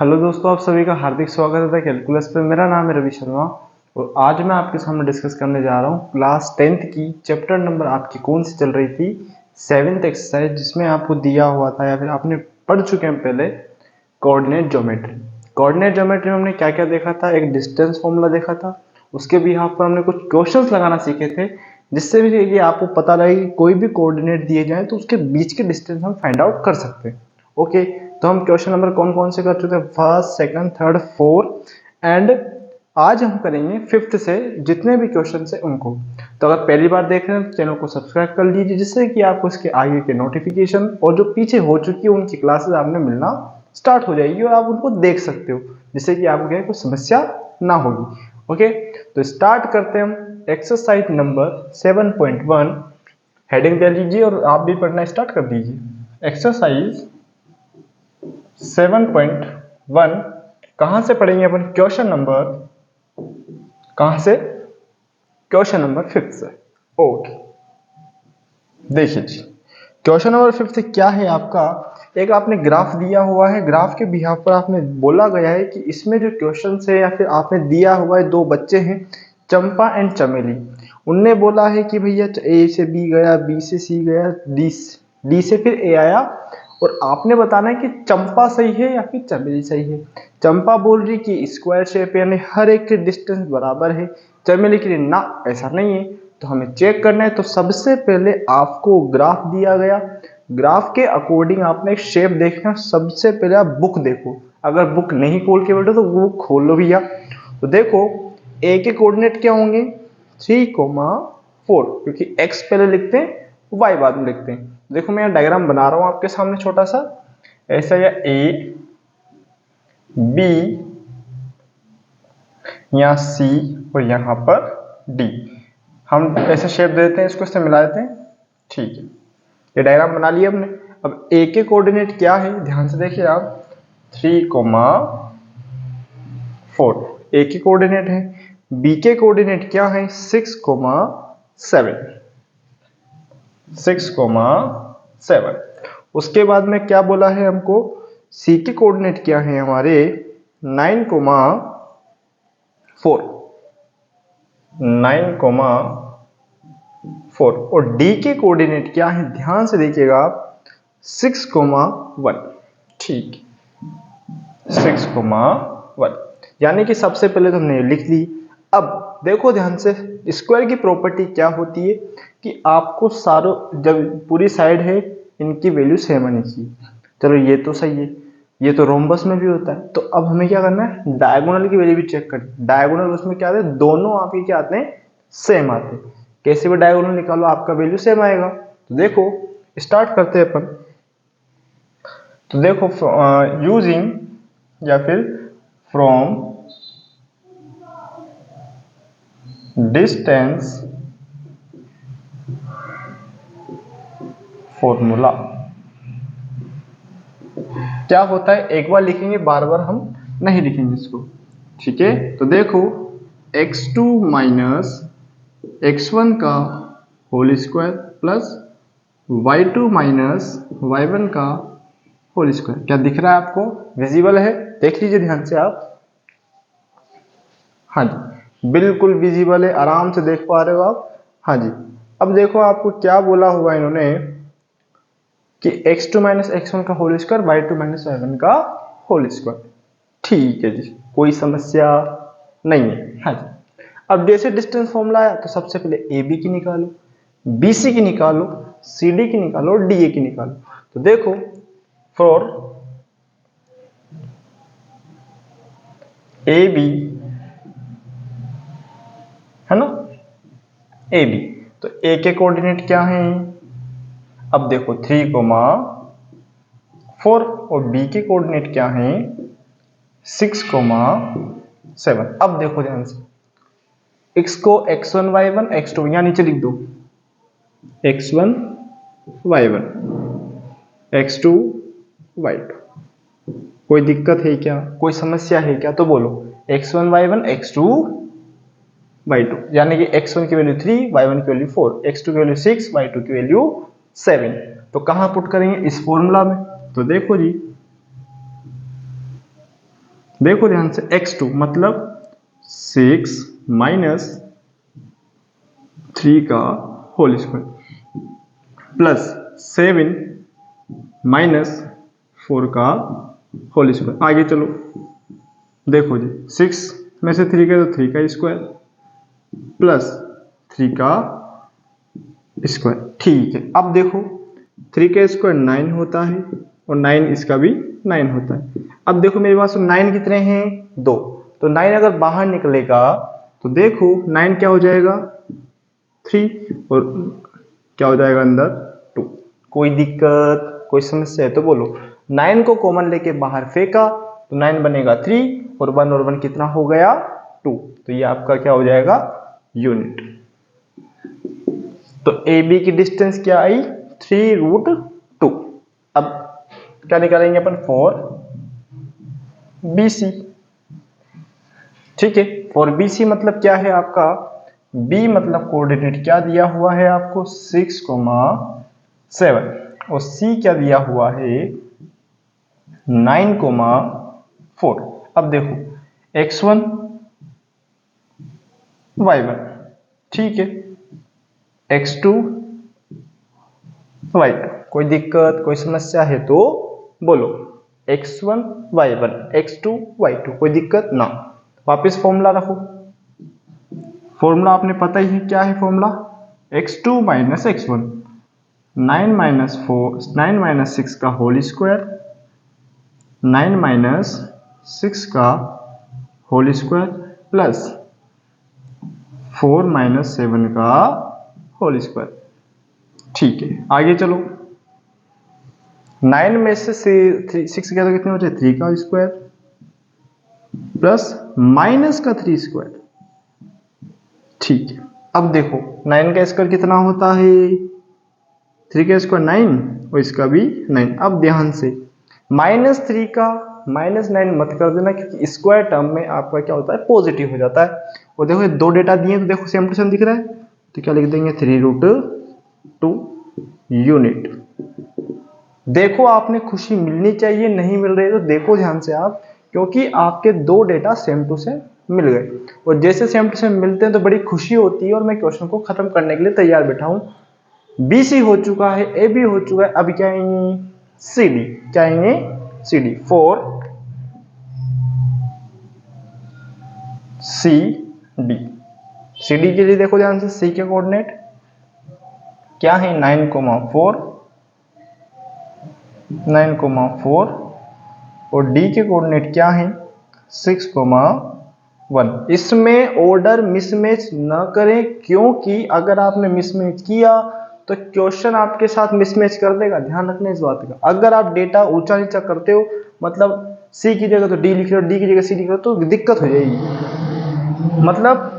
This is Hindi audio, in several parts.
हेलो दोस्तों, आप सभी का हार्दिक स्वागत है कैलकुलस पे। मेरा नाम है रवि शर्मा और आज मैं आपके सामने डिस्कस करने जा रहा हूँ क्लास 10th की चैप्टर नंबर आपकी कौन सी चल रही थी, 7th एक्सरसाइज, जिसमें आपको दिया हुआ था या फिर आपने पढ़ चुके हैं पहले कोऑर्डिनेट ज्योमेट्री। कोऑर्डिनेट ज्योमेट्री में हमने क्या क्या देखा था, एक डिस्टेंस फॉर्मूला देखा था, उसके बिहाफ पर हमने कुछ क्वेश्चंस लगाना सीखे थे जिससे भी ये आपको पता लगे कि कोई भी कोऑर्डिनेट दिए जाए तो उसके बीच के डिस्टेंस हम फाइंड आउट कर सकते हैं। ओके, तो हम क्वेश्चन नंबर कौन कौन से कर चुके हैं, first, second, third, fourth and आज हम करेंगे फिफ्थ से जितने भी क्वेश्चन है उनको। तो अगर पहली बार देख रहे हैं तो चैनल को सब्सक्राइब कर लीजिए जिससे कि आपको इसके आगे के नोटिफिकेशन और जो पीछे हो चुकी है उनकी क्लासेस आपने मिलना स्टार्ट हो जाएगी और आप उनको देख सकते हो जिससे कि आपको कोई समस्या ना होगी। ओके, तो स्टार्ट करते हैं हम एक्सरसाइज नंबर 7.1। हेडिंग दे लीजिए और आप भी पढ़ना स्टार्ट कर दीजिए। एक्सरसाइज 7.1 कहां से पढ़ेंगे अपन, क्वेश्चन नंबर, कहां से, क्वेश्चन नंबर 5 से। ओके, देखिए जी, क्वेश्चन नंबर 5 से क्या है आपका, एक आपने ग्राफ दिया हुआ है, ग्राफ के बिहाफ पर आपने बोला गया है कि इसमें जो क्वेश्चन है या फिर आपने दिया हुआ है, दो बच्चे हैं चंपा एंड चमेली, उनने बोला है कि भैया ए से बी गया, बी से सी गया, डी से फिर ए आया और आपने बताना है कि चंपा सही है या फिर चमेली सही है। चंपा बोल रही कि स्क्वायर शेप यानी हर एक के डिस्टेंस बराबर है, चमेली के लिए ना ऐसा नहीं है। तो हमें चेक करना है, तो सबसे पहले आपको ग्राफ दिया गया, ग्राफ के अकॉर्डिंग आपने एक शेप देखना। सबसे पहले आप बुक देखो, अगर बुक नहीं खोल के बैठो तो वो खोल लो भैया। तो देखो ए के कोऑर्डिनेट क्या होंगे, 3,4, क्योंकि x पहले लिखते हैं y बाद में लिखते हैं। देखो मैं यहाँ डायग्राम बना रहा हूं आपके सामने छोटा सा ऐसा, या ए बी यहाँ सी और यहाँ पर डी, हम ऐसे शेप देते हैं, इसको इससे मिला देते हैं। ठीक है, ये डायग्राम बना लिया हमने। अब ए के कोऑर्डिनेट क्या है, ध्यान से देखिए आप, 3,4 ए के कोऑर्डिनेट है। बी के कोऑर्डिनेट क्या है, 6,7। उसके बाद में क्या बोला है हमको, सी के कोऑर्डिनेट क्या है हमारे, 9,4 और डी के कोऑर्डिनेट क्या है, ध्यान से देखिएगा आप, 6,1। ठीक, 6,1, यानी कि सबसे पहले तो हमने लिख ली। अब देखो ध्यान से, स्क्वायर की प्रॉपर्टी क्या होती है कि आपको सारों, जब पूरी साइड है इनकी वैल्यू सेम आनी चाहिए। चलो ये तो सही है, ये तो रोम्बस में भी होता है। तो अब हमें क्या करना है, डायगोनल की वैल्यू भी चेक करनी। डायगोनल उसमें क्या आते हैं, दोनों आपके क्या आते हैं, सेम आते हैं। कैसे भी डायगोनल निकालो आपका वैल्यू सेम आएगा। तो देखो स्टार्ट करते हैं अपन। तो देखो यूजिंग या फिर फ्रॉम डिस्टेंस फॉर्मूला, क्या होता है, एक बार लिखेंगे, बार बार हम नहीं लिखेंगे इसको। ठीक है, तो देखो x2 माइनस x1 का whole square plus y2 minus y1 का होल स्क्वायर। क्या दिख रहा है आपको, विजिबल है, देख लीजिए ध्यान से आप। हाँ जी, बिल्कुल विजिबल है, आराम से देख पा रहे हो आप। हाँ जी, अब देखो आपको क्या बोला हुआ इन्होंने कि x2 माइनस x1 का whole square, y2 minus y1 का होल स्क्वायर। ठीक है जी, कोई समस्या नहीं है। हाँ जी, अब जैसे डिस्टेंस फॉर्मूला आया तो सबसे पहले ए बी की निकालो, बी सी की निकालो, सी डी की निकालो और डी ए की निकालो। तो देखो फॉर ए बी, है ना, ए बी, तो ए के कोऑर्डिनेट क्या है, अब देखो 3,4 और बी के कोऑर्डिनेट क्या है, 6,7। अब देखो ध्यान से, x को x1 y1 x2 यहां नीचे लिख दो, x1 y1 x2 y2। कोई दिक्कत है क्या, कोई समस्या है क्या, तो बोलो। x1 y1 x2 y2, यानी कि x1 की वैल्यू 3, y1 की वैल्यू 4, x2 की वैल्यू 6, y2 की वैल्यू 7। तो कहां पुट करेंगे, इस फॉर्मूला में। तो देखो जी, देखो ध्यान से, x2 मतलब 6 माइनस 3 का होल स्क्वायर प्लस 7 माइनस 4 का होल स्क्वायर। आगे चलो, देखो जी 6 में से 3 का तो 3 का स्क्वायर प्लस 3 का स्क्वायर। ठीक है, अब देखो 3 का स्क्वायर 9 होता है और 9 इसका भी 9 होता है। अब देखो मेरे पास 9 कितने हैं, 2, तो 9 अगर बाहर निकलेगा तो देखो 9 क्या हो जाएगा 3 और क्या हो जाएगा अंदर 2। कोई दिक्कत, कोई समस्या है तो बोलो। 9 को कॉमन लेके बाहर फेंका तो 9 बनेगा 3 और 1 और 1 कितना हो गया 2, तो ये आपका क्या हो जाएगा यूनिट। तो ए बी की डिस्टेंस क्या आई 3√2। अब क्या निकालेंगे अपन 4BC। ठीक है, 4BC मतलब क्या है आपका, B मतलब कोऑर्डिनेट क्या दिया हुआ है आपको 6,7 और C क्या दिया हुआ है 9,4। अब देखो x1 y1, ठीक है, x2 y2, कोई दिक्कत कोई समस्या है तो बोलो। x1 y1 x2 y2, कोई दिक्कत ना। वापस फॉर्मूला रखो, फॉर्मूला आपने पता ही है क्या है formula, x2 minus x1 9 minus 6 का होल स्क्वायर 9 माइनस 6 का होल स्क्वायर प्लस 4 माइनस 7 का होल स्क्वायर। ठीक है, आगे चलो, 9 में से 6 गया तो कितने बचे 3 का स्क्वायर प्लस माइनस का 3 स्क्वायर। ठीक है, अब देखो 9 का स्क्वायर कितना होता है 3 का स्क्वायर 9 और इसका भी 9। अब ध्यान से -3 का -9 मत कर देना क्योंकि स्क्वायर टर्म में आपका क्या होता है पॉजिटिव हो जाता है। और देखो ये दो डेटा दिए तो देखो सेम टू सेम दिख रहा है, तो क्या लिख देंगे 3√2 यूनिट। देखो आपने खुशी मिलनी चाहिए, नहीं मिल रही तो देखो ध्यान से आप, क्योंकि आपके दो डेटा सेम टू सेम मिल गए और जैसे सेम टू सेम मिलते हैं तो बड़ी खुशी होती है और मैं क्वेश्चन को खत्म करने के लिए तैयार बैठा हूं। BC हो चुका है, AB हो चुका है, अब क्या आएंगे CD, क्या आएंगे CD 4CD। CD के लिए देखो ध्यान से, C के कोऑर्डिनेट क्या है 9,4 और D के कोऑर्डिनेट क्या है 6,1। इसमें ऑर्डर मिसमैच न करें क्योंकि अगर आपने मिसमैच किया तो क्वेश्चन आपके साथ मिसमैच कर देगा, ध्यान रखना इस बात का। अगर आप डेटा ऊंचा नीचा करते हो, मतलब C की जगह तो D लिख रहे हो, D की जगह C लिख रहे हो, तो दिक्कत हो जाएगी। मतलब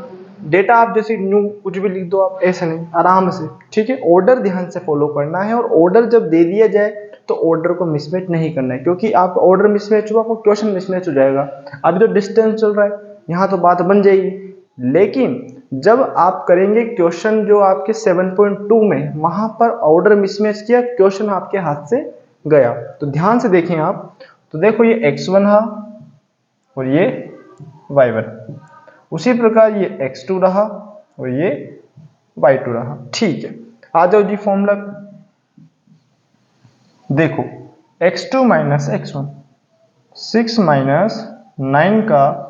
डेटा आप जैसे न्यू कुछ भी लिख दो आप, ऐसे नहीं, आराम से। ठीक है, ऑर्डर ध्यान से फॉलो करना है और ऑर्डर जब दे दिया जाए तो ऑर्डर को मिसमैच नहीं करना है क्योंकि आपका ऑर्डर मिसमैच हुआ तो क्वेश्चन मिसमैच हो जाएगा। अभी तो डिस्टेंस चल रहा है, यहाँ तो बात बन जाएगी, लेकिन जब आप करेंगे क्वेश्चन जो आपके 7.2 में, वहां पर ऑर्डर मिसमैच किया, क्वेश्चन आपके हाथ से गया। तो ध्यान से देखें आप, तो देखो ये x1 है और ये y1, उसी प्रकार ये x2 रहा और ये y2 रहा। ठीक है, आ जाओ जी फॉर्मूला। देखो x2 माइनस x1 6 माइनस 9 का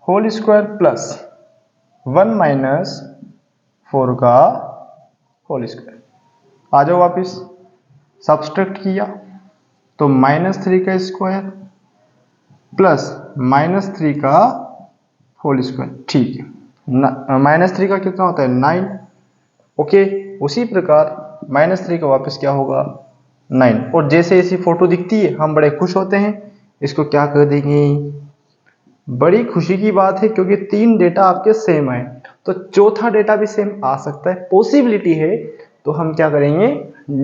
होल स्क्वायर प्लस 1 माइनस 4 का होल स्क्वायर। आ जाओ वापिस, सब्सट्रैक्ट किया तो -3 का स्क्वायर प्लस -3 का होल स्क्वायर। ठीक है, -3 का कितना होता है 9। ओके, उसी प्रकार -3 का वापस क्या होगा 9। और जैसे ऐसी फोटो दिखती है हम बड़े खुश होते हैं, इसको क्या कर देंगे, बड़ी खुशी की बात है क्योंकि 3 डेटा आपके सेम आए, तो चौथा डेटा भी सेम आ सकता है, पॉसिबिलिटी है। तो हम क्या करेंगे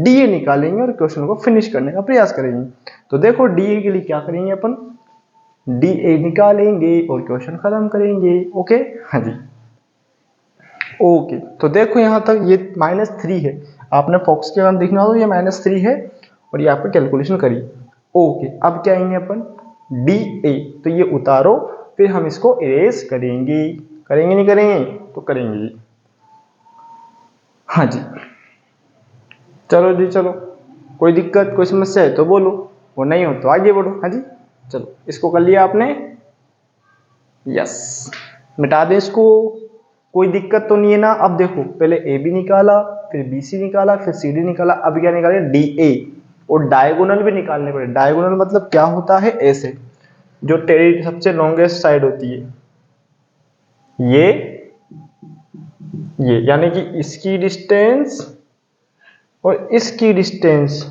DA निकालेंगे और क्वेश्चन को फिनिश करने का प्रयास करेंगे। तो देखो DA के लिए क्या करेंगे अपन, DA निकालेंगे और क्वेश्चन खत्म करेंगे। ओके, हाँ जी, ओके। तो देखो यहां तक ये -3 है, आपने फॉक्स के देखना हो तो ये -3 है और ये आपने कैलकुलेशन करी। ओके, अब क्या आएंगे अपन डी ए, तो ये उतारो, फिर हम इसको इरेज करेंगे। करेंगे नहीं करेंगे? तो करेंगे। हाँ जी, चलो जी चलो, कोई दिक्कत कोई समस्या है तो बोलो, वो नहीं हो तो आगे बढ़ो। हाँ जी, चलो इसको कर लिया आपने, यस, मिटा दें इसको, कोई दिक्कत तो नहीं है ना। अब देखो, पहले ए बी निकाला, फिर बी सी निकाला, फिर सी डी निकाला, अब क्या निकाले? डी ए, और डायगोनल भी निकालने पड़े। डायगोनल मतलब क्या होता है? ऐसे, जो टेढ़ी सबसे लॉन्गेस्ट साइड होती है, ये यानी कि इसकी डिस्टेंस और इसकी डिस्टेंस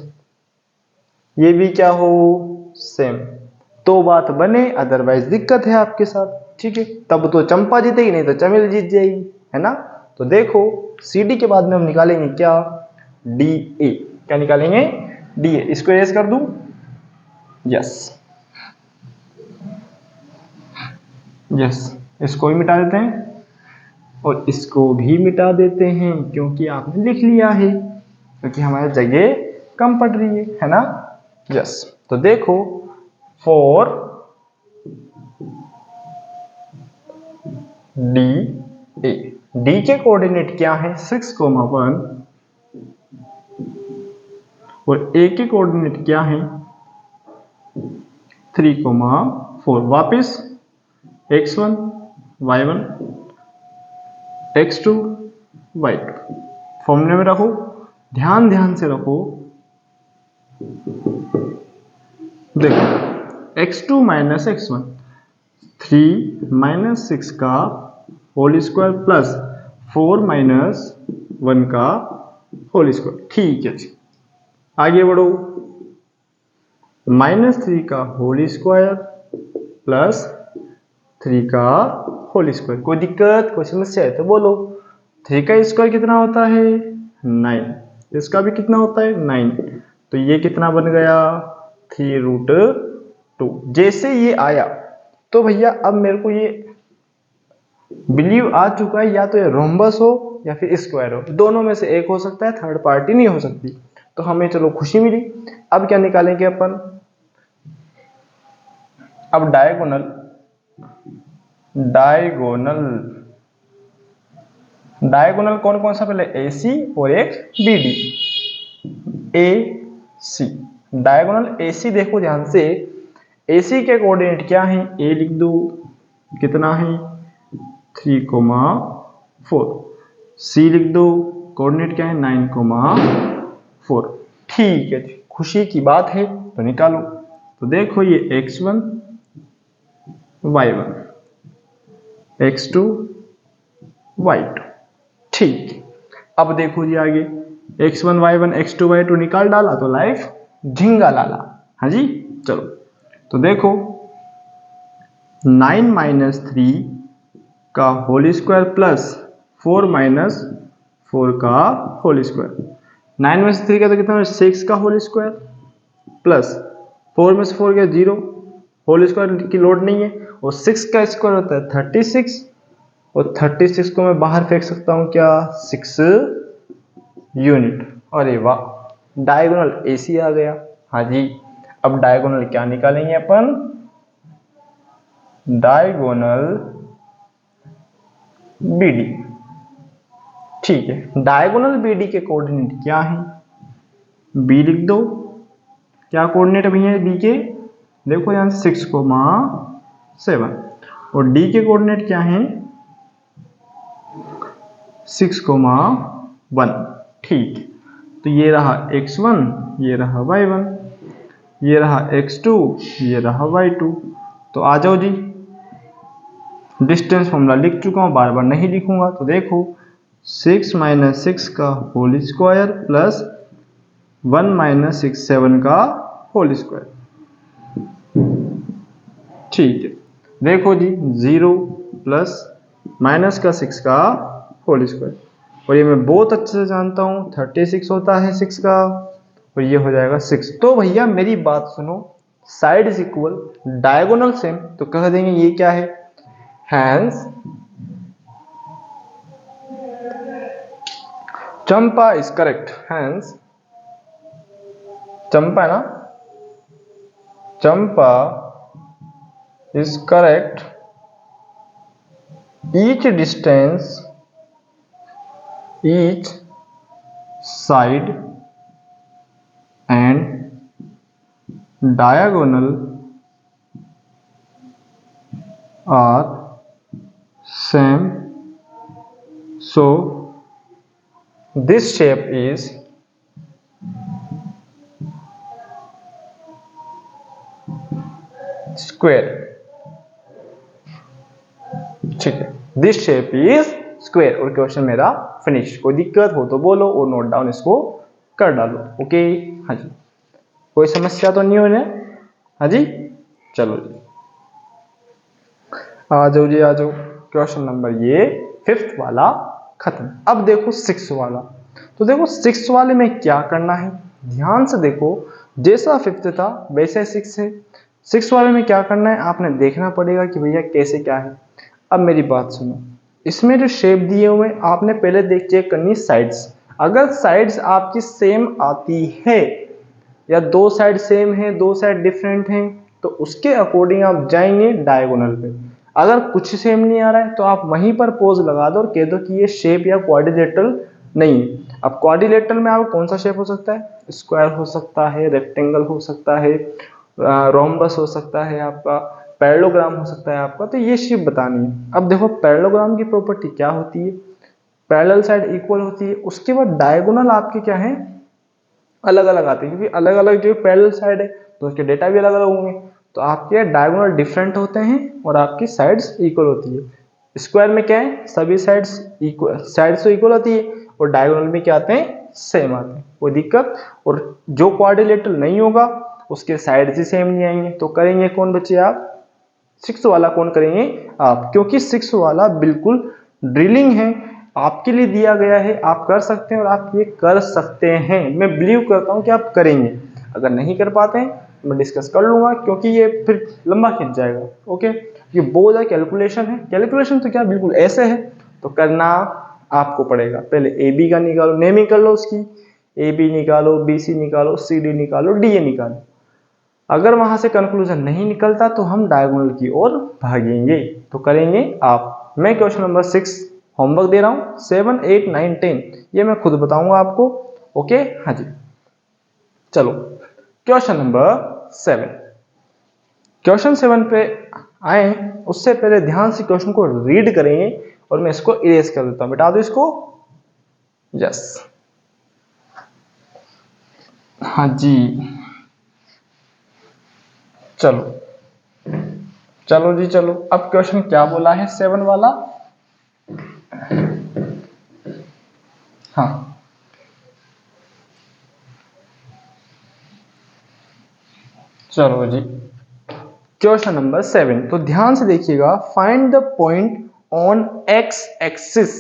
ये भी क्या हो? सेम, तो बात बने, अदरवाइज दिक्कत है आपके साथ। ठीक है, तब तो चंपा जीतेगी, नहीं तो चमेली जीत जाएगी, है ना। तो देखो, CD के बाद में हम निकालेंगे क्या? DA। क्या निकालेंगे? DA। इसको एरेज कर दूं? यस यस, इसको भी मिटा देते हैं और इसको भी मिटा देते हैं, क्योंकि आपने लिख लिया है, क्योंकि हमारी जगह कम पड़ रही है ना। यस, तो देखो, फॉर डी ए, डी के कोऑर्डिनेट क्या है? 6,1, और ए के कोऑर्डिनेट क्या है? 3,4। वापिस x1 y1 x2 y2 फॉर्मूले में रखो, ध्यान से रखो। देखो, x2 माइनस x1, 3 माइनस 6 का होल स्क्वायर प्लस 4 माइनस 1 का होल स्क्वायर। ठीक है जी, आगे बढ़ो। -3 का होल स्क्वायर प्लस 3 का होल स्क्वायर। कोई दिक्कत कोई समस्या है तो बोलो। 3 का स्क्वायर कितना होता है? 9। इसका भी कितना होता है? 9। तो ये कितना बन गया? 3√2। जैसे ये आया तो भैया अब मेरे को ये बिलीव आ चुका है, या तो ये रोम्बस हो या फिर स्क्वायर हो, दोनों में से एक हो सकता है, थर्ड पार्टी नहीं हो सकती। तो हमें चलो खुशी मिली। अब क्या निकालेंगे अपन? अब डायगोनल डायगोनल कौन कौन सा? पहले AC और एक BD। AC डायगोनल AC, देखो ध्यान से, AC के कोऑर्डिनेट क्या है? A लिख दो, कितना है? 3,4। C लिख दो, कोऑर्डिनेट क्या है? 9,4। ठीक है, खुशी की बात है, तो निकालो। तो देखो, ये x1 y1 x2 y2। ठीक, अब देखो जी आगे, x1 y1 x2 y2 निकाल डाला तो लाइफ झिंगा लाला। हाँ जी, चलो तो देखो, 9 माइनस 3 का होल स्क्वायर प्लस 4 माइनस 4 का होल स्क्वायर। 9 में से 3 का तो कितना? 6 का होल स्क्वायर प्लस 4 में से 4 का 0, होल स्क्वायर की लोड नहीं है, और 6 का स्क्वायर होता है 36, और 36 को मैं बाहर फेंक सकता हूं क्या? 6 यूनिट। अरे वाह, डायगोनल AC आ गया। हाँ जी, अब डायगोनल क्या निकालेंगे अपन? Diagonal BD। ठीक है, डायगोनल BD के कोऑर्डिनेट क्या है? B लिख दो। क्या कोऑर्डिनेट अभी है B के? देखो यहां 6,7, और D के कोऑर्डिनेट क्या है? 6,1। ठीक, तो ये रहा x1, ये रहा y1, ये रहा x2, ये रहा y2। तो आ जाओ जी, डिस्टेंस फॉर्मूला लिख चुका हूं, बार बार नहीं लिखूंगा। तो देखो, 6 माइनस 6 का होल स्क्वायर प्लस 1 माइनस 6 7 का होल स्क्वायर। ठीक है, देखो जी, 0 प्लस माइनस का 6 का होल स्क्वायर, और ये मैं बहुत अच्छे से जानता हूँ 36 होता है 6 का, और ये हो जाएगा 6। तो भैया मेरी बात सुनो, side is equal, diagonal same, तो कह देंगे ये क्या है? हैंस चंपा इज करेक्ट। हैंस चंपा है ना, चंपा is correct. Each distance, each side and diagonal are same, so this shape is square. ठीक है, दिस शेप इज स्क्वायर। और क्वेश्चन मेरा फिनिश। कोई दिक्कत हो तो बोलो और नोट डाउन इसको कर डालो। ओके, हाँ जी, कोई समस्या तो नहीं हो रही? हाँ जी, चलो जी, आ जाओ जी, आ जाओ। क्वेश्चन नंबर ये 5th वाला खत्म। अब देखो 6th वाला। तो देखो 6th वाले में क्या करना है, ध्यान से देखो। जैसा 5th था वैसे 6 है। 6th वाले में क्या करना है, आपने देखना पड़ेगा कि भैया कैसे क्या है। अब मेरी बात सुनो, इसमें जो शेप दिए हुए आपने पहले चेक करनी साइड्स। अगर साइड्स आपकी सेम आती है या दो साइड सेम है, दो साइड डिफरेंट हैं, तो उसके अकॉर्डिंग आप जाएंगे डायगोनल पे। अगर कुछ सेम नहीं आ रहा है तो आप वहीं पर पोज लगा दो और कह दो कि ये शेप या क्वाड्रिलेटरल नहीं है। अब क्वाड्रिलेटरल में आपको कौन सा शेप हो सकता है, स्क्वायर हो सकता है, रेक्टेंगल हो सकता है, रोम्बस हो सकता है, आपका पैरेललोग्राम हो सकता है आपका। तो ये शेप बतानी है। अब देखो पैरेललोग्राम की प्रॉपर्टी क्या होती है, पैरेलल साइड इक्वल होती है। उसके बाद डायगोनल आपके क्या है, अलग अलग आते हैं, क्योंकि अलग अलग जो पैरेलल साइड है तो उसके डेटा भी अलग अलग होंगे। तो आपके डायगोनल डिफरेंट होते हैं और आपकी साइड्स इक्वल होती है। स्क्वायर में क्या है, सभी साइड्स इक्वल, साइड्स तो इक्वल होती है, और डायगोनल में क्या आते हैं, सेम आते हैं, कोई दिक्कत। और जो क्वाड्रिलेटरल नहीं होगा उसके साइड्स ही सेम नहीं आएंगे। तो करेंगे कौन बच्चे आप, 6 वाला कौन करेंगे आप, क्योंकि 6 वाला बिल्कुल ड्रिलिंग है, आपके लिए दिया गया है, आप कर सकते हैं और आप ये कर सकते हैं। मैं बिलीव करता हूं कि आप करेंगे। अगर नहीं कर पाते हैं मैं डिस्कस कर लूंगा, क्योंकि ये फिर लंबा खिंच जाएगा। ओके, ये बहुत ज़्यादा कैलकुलेशन है। कैलकुलेशन तो क्या बिल्कुल ऐसे है, तो करना आपको पड़ेगा। पहले ए बी का निकालो, नेमिंग कर लो उसकी, ए बी निकालो, बी सी निकालो, सी डी निकालो, डी ए निकालो। अगर वहां से कंक्लूजन नहीं निकलता तो हम डायगोनल की ओर भागेंगे। तो करेंगे आप। मैं क्वेश्चन नंबर 6 होमवर्क दे रहा हूं, 7, 8, 9, 10 ये मैं खुद बताऊंगा आपको। ओके, हाँ जी, चलो क्वेश्चन नंबर 7। क्वेश्चन 7 पे आए उससे पहले ध्यान से क्वेश्चन को रीड करेंगे और मैं इसको इरेज कर देता हूं। मिटा दो इसको, यस, हाँ जी, चलो चलो जी, चलो। अब क्वेश्चन क्या बोला है 7 वाला, हाँ, चलो जी, क्वेश्चन नंबर 7। तो ध्यान से देखिएगा, find the point on x axis.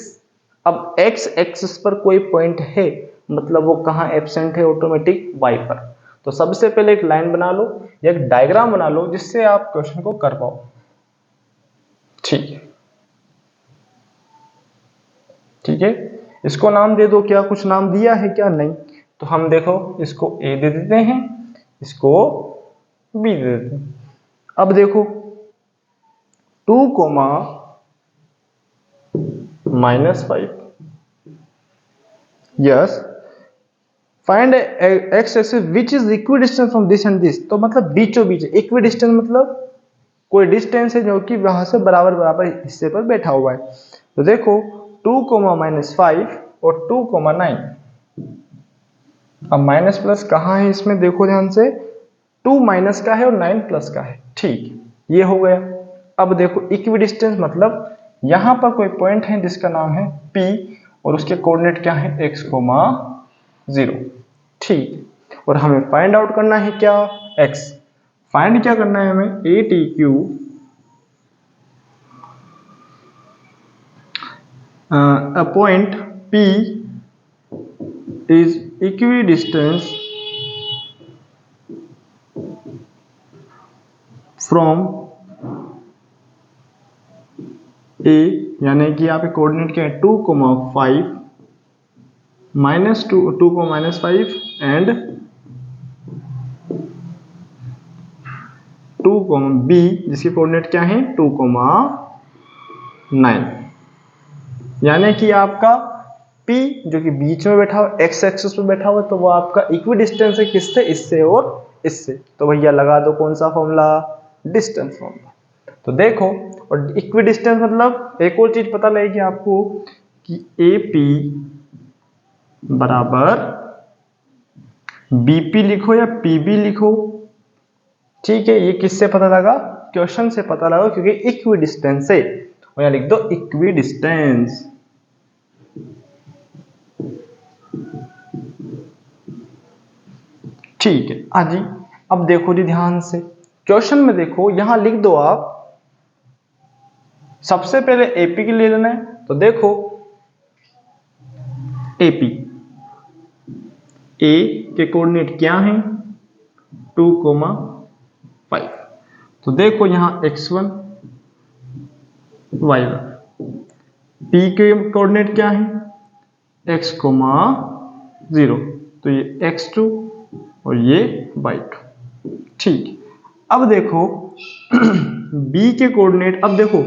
अब एक्स एक्सिस पर कोई पॉइंट है, मतलब वो कहां एब्सेंट है, ऑटोमेटिक वाई पर। तो सबसे पहले एक लाइन बना लो या एक डायग्राम बना लो जिससे आप क्वेश्चन को कर पाओ। ठीक है, ठीक है, इसको नाम दे दो। क्या कुछ नाम दिया है क्या, नहीं। तो हम देखो इसको ए दे देते हैं, इसको बी दे देते हैं। अब देखो 2, -5, yes, find x axis which is equidistance from this and this. तो मतलब बीचों बीच, इक्विडिस्टेंस मतलब कोई डिस्टेंस है जो कि वहां से बराबर बराबर हिस्से पर बैठा हुआ है। तो देखो 2, -5 और 2, 9। अब माइनस प्लस कहाँ है इसमें, देखो ध्यान से, 2 माइनस का है और 9 प्लस का है। ठीक, ये हो गया। अब देखो इक्विडिस्टेंस मतलब यहां पर कोई पॉइंट है जिसका नाम है P और उसके कोऑर्डिनेट क्या है, x, 0। ठीक, और हमें फाइंड आउट करना है क्या, x। फाइंड क्या करना है हमें, ATQ a point P is equidistant from A, यानी कि यहाँ पे कोऑर्डिनेट क्या है, 2, 5, -2, 2, -5 एंड 2, b जिसके कोऑर्डिनेट क्या है 2,9, यानी कि आपका P जो कि बीच में बैठा हुआ एक्स एक्सिस पे बैठा हुआ तो वो आपका इक्वी डिस्टेंस है किससे, इससे और इससे। तो भैया लगा दो कौन सा फॉर्मूला, डिस्टेंस फॉर्मूला। तो देखो, और इक्वी डिस्टेंस मतलब एक और चीज पता लगेगी आपको कि AP बराबर BP लिखो या PB लिखो, ठीक है। ये किससे पता लगा, क्वेश्चन से पता लगा, क्योंकि इक्वी डिस्टेंस है। और यहाँ लिख दो इक्वी डिस्टेंस। ठीक है आजी। अब देखो जी ध्यान से, क्वेश्चन में देखो यहां लिख दो आप, सबसे पहले AP के ले लेना है। तो देखो AP, A के कोऑर्डिनेट क्या हैं 2,5। तो देखो यहां x1 y1, P के कोऑर्डिनेट क्या है x, 0, तो ये x2 और ये y2, ठीक। अब देखो B के कोऑर्डिनेट, अब देखो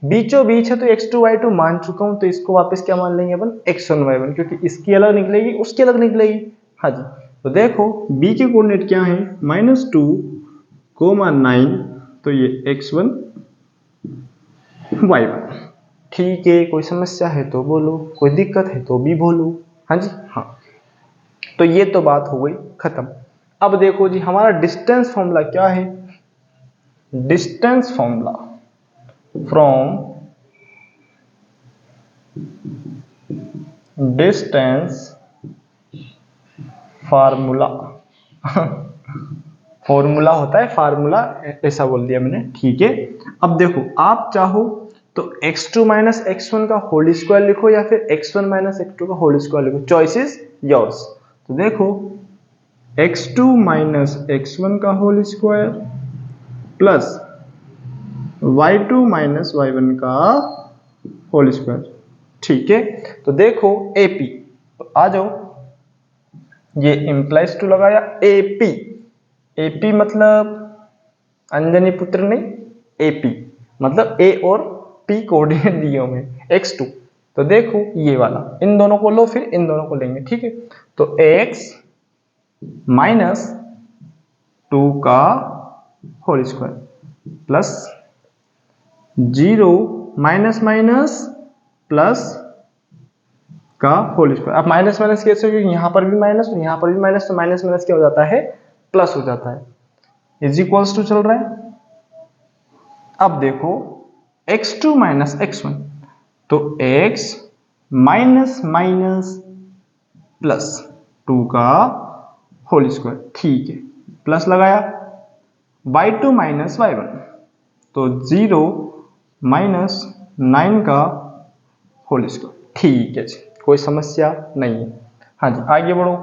बीचों बीच है तो x2 y2 मान चुका हूं, तो इसको वापस क्या मान लेंगे अपन x1 y1, क्योंकि इसकी अलग निकलेगी उसकी अलग निकलेगी। हाँ जी, तो देखो B के कोऑर्डिनेट क्या है -2,9, तो ये x1 y1, ठीक है। कोई समस्या है तो बोलो, कोई दिक्कत है तो भी बोलो। हाँ जी हाँ, तो ये तो बात हो गई खत्म। अब देखो जी हमारा डिस्टेंस फॉर्मूला क्या है, distance formula from distance formula formula होता है फार्मूला, ऐसा बोल दिया मैंने, ठीक है। अब देखो आप चाहो तो x2 माइनस x1 का होल स्क्वायर लिखो या फिर x1 माइनस x2 का होल स्क्वायर लिखो, चॉइस इज योर्स। तो देखो x2 माइनस x1 का whole square plus y2 minus y1 का होल स्क्वायर, ठीक है। तो देखो AP, तो आ जाओ, ये इंप्लाइज टू लगाया AP मतलब अंजनी पुत्र नहीं, AP मतलब A और P कोऑर्डिनेट दिए हुए x2। तो देखो ये वाला, इन दोनों को लो फिर इन दोनों को लेंगे, ठीक है। तो x माइनस 2 का whole square plus 0 minus minus plus का होल स्क्वायर। अब माइनस माइनस कैसे, क्योंकि यहां पर भी माइनस और यहां पर भी माइनस, तो माइनस माइनस क्या हो जाता है प्लस हो जाता है, इज इक्वल्स टू चल रहा है। अब देखो x2 माइनस x1, तो x माइनस माइनस प्लस 2 का होल स्क्वायर, ठीक है, प्लस लगाया y2 माइनस y1, तो 0 माइनस 9 का होल स्क्वायर, ठीक है जी, कोई समस्या नहीं है। हाँ जी आगे बढ़ो,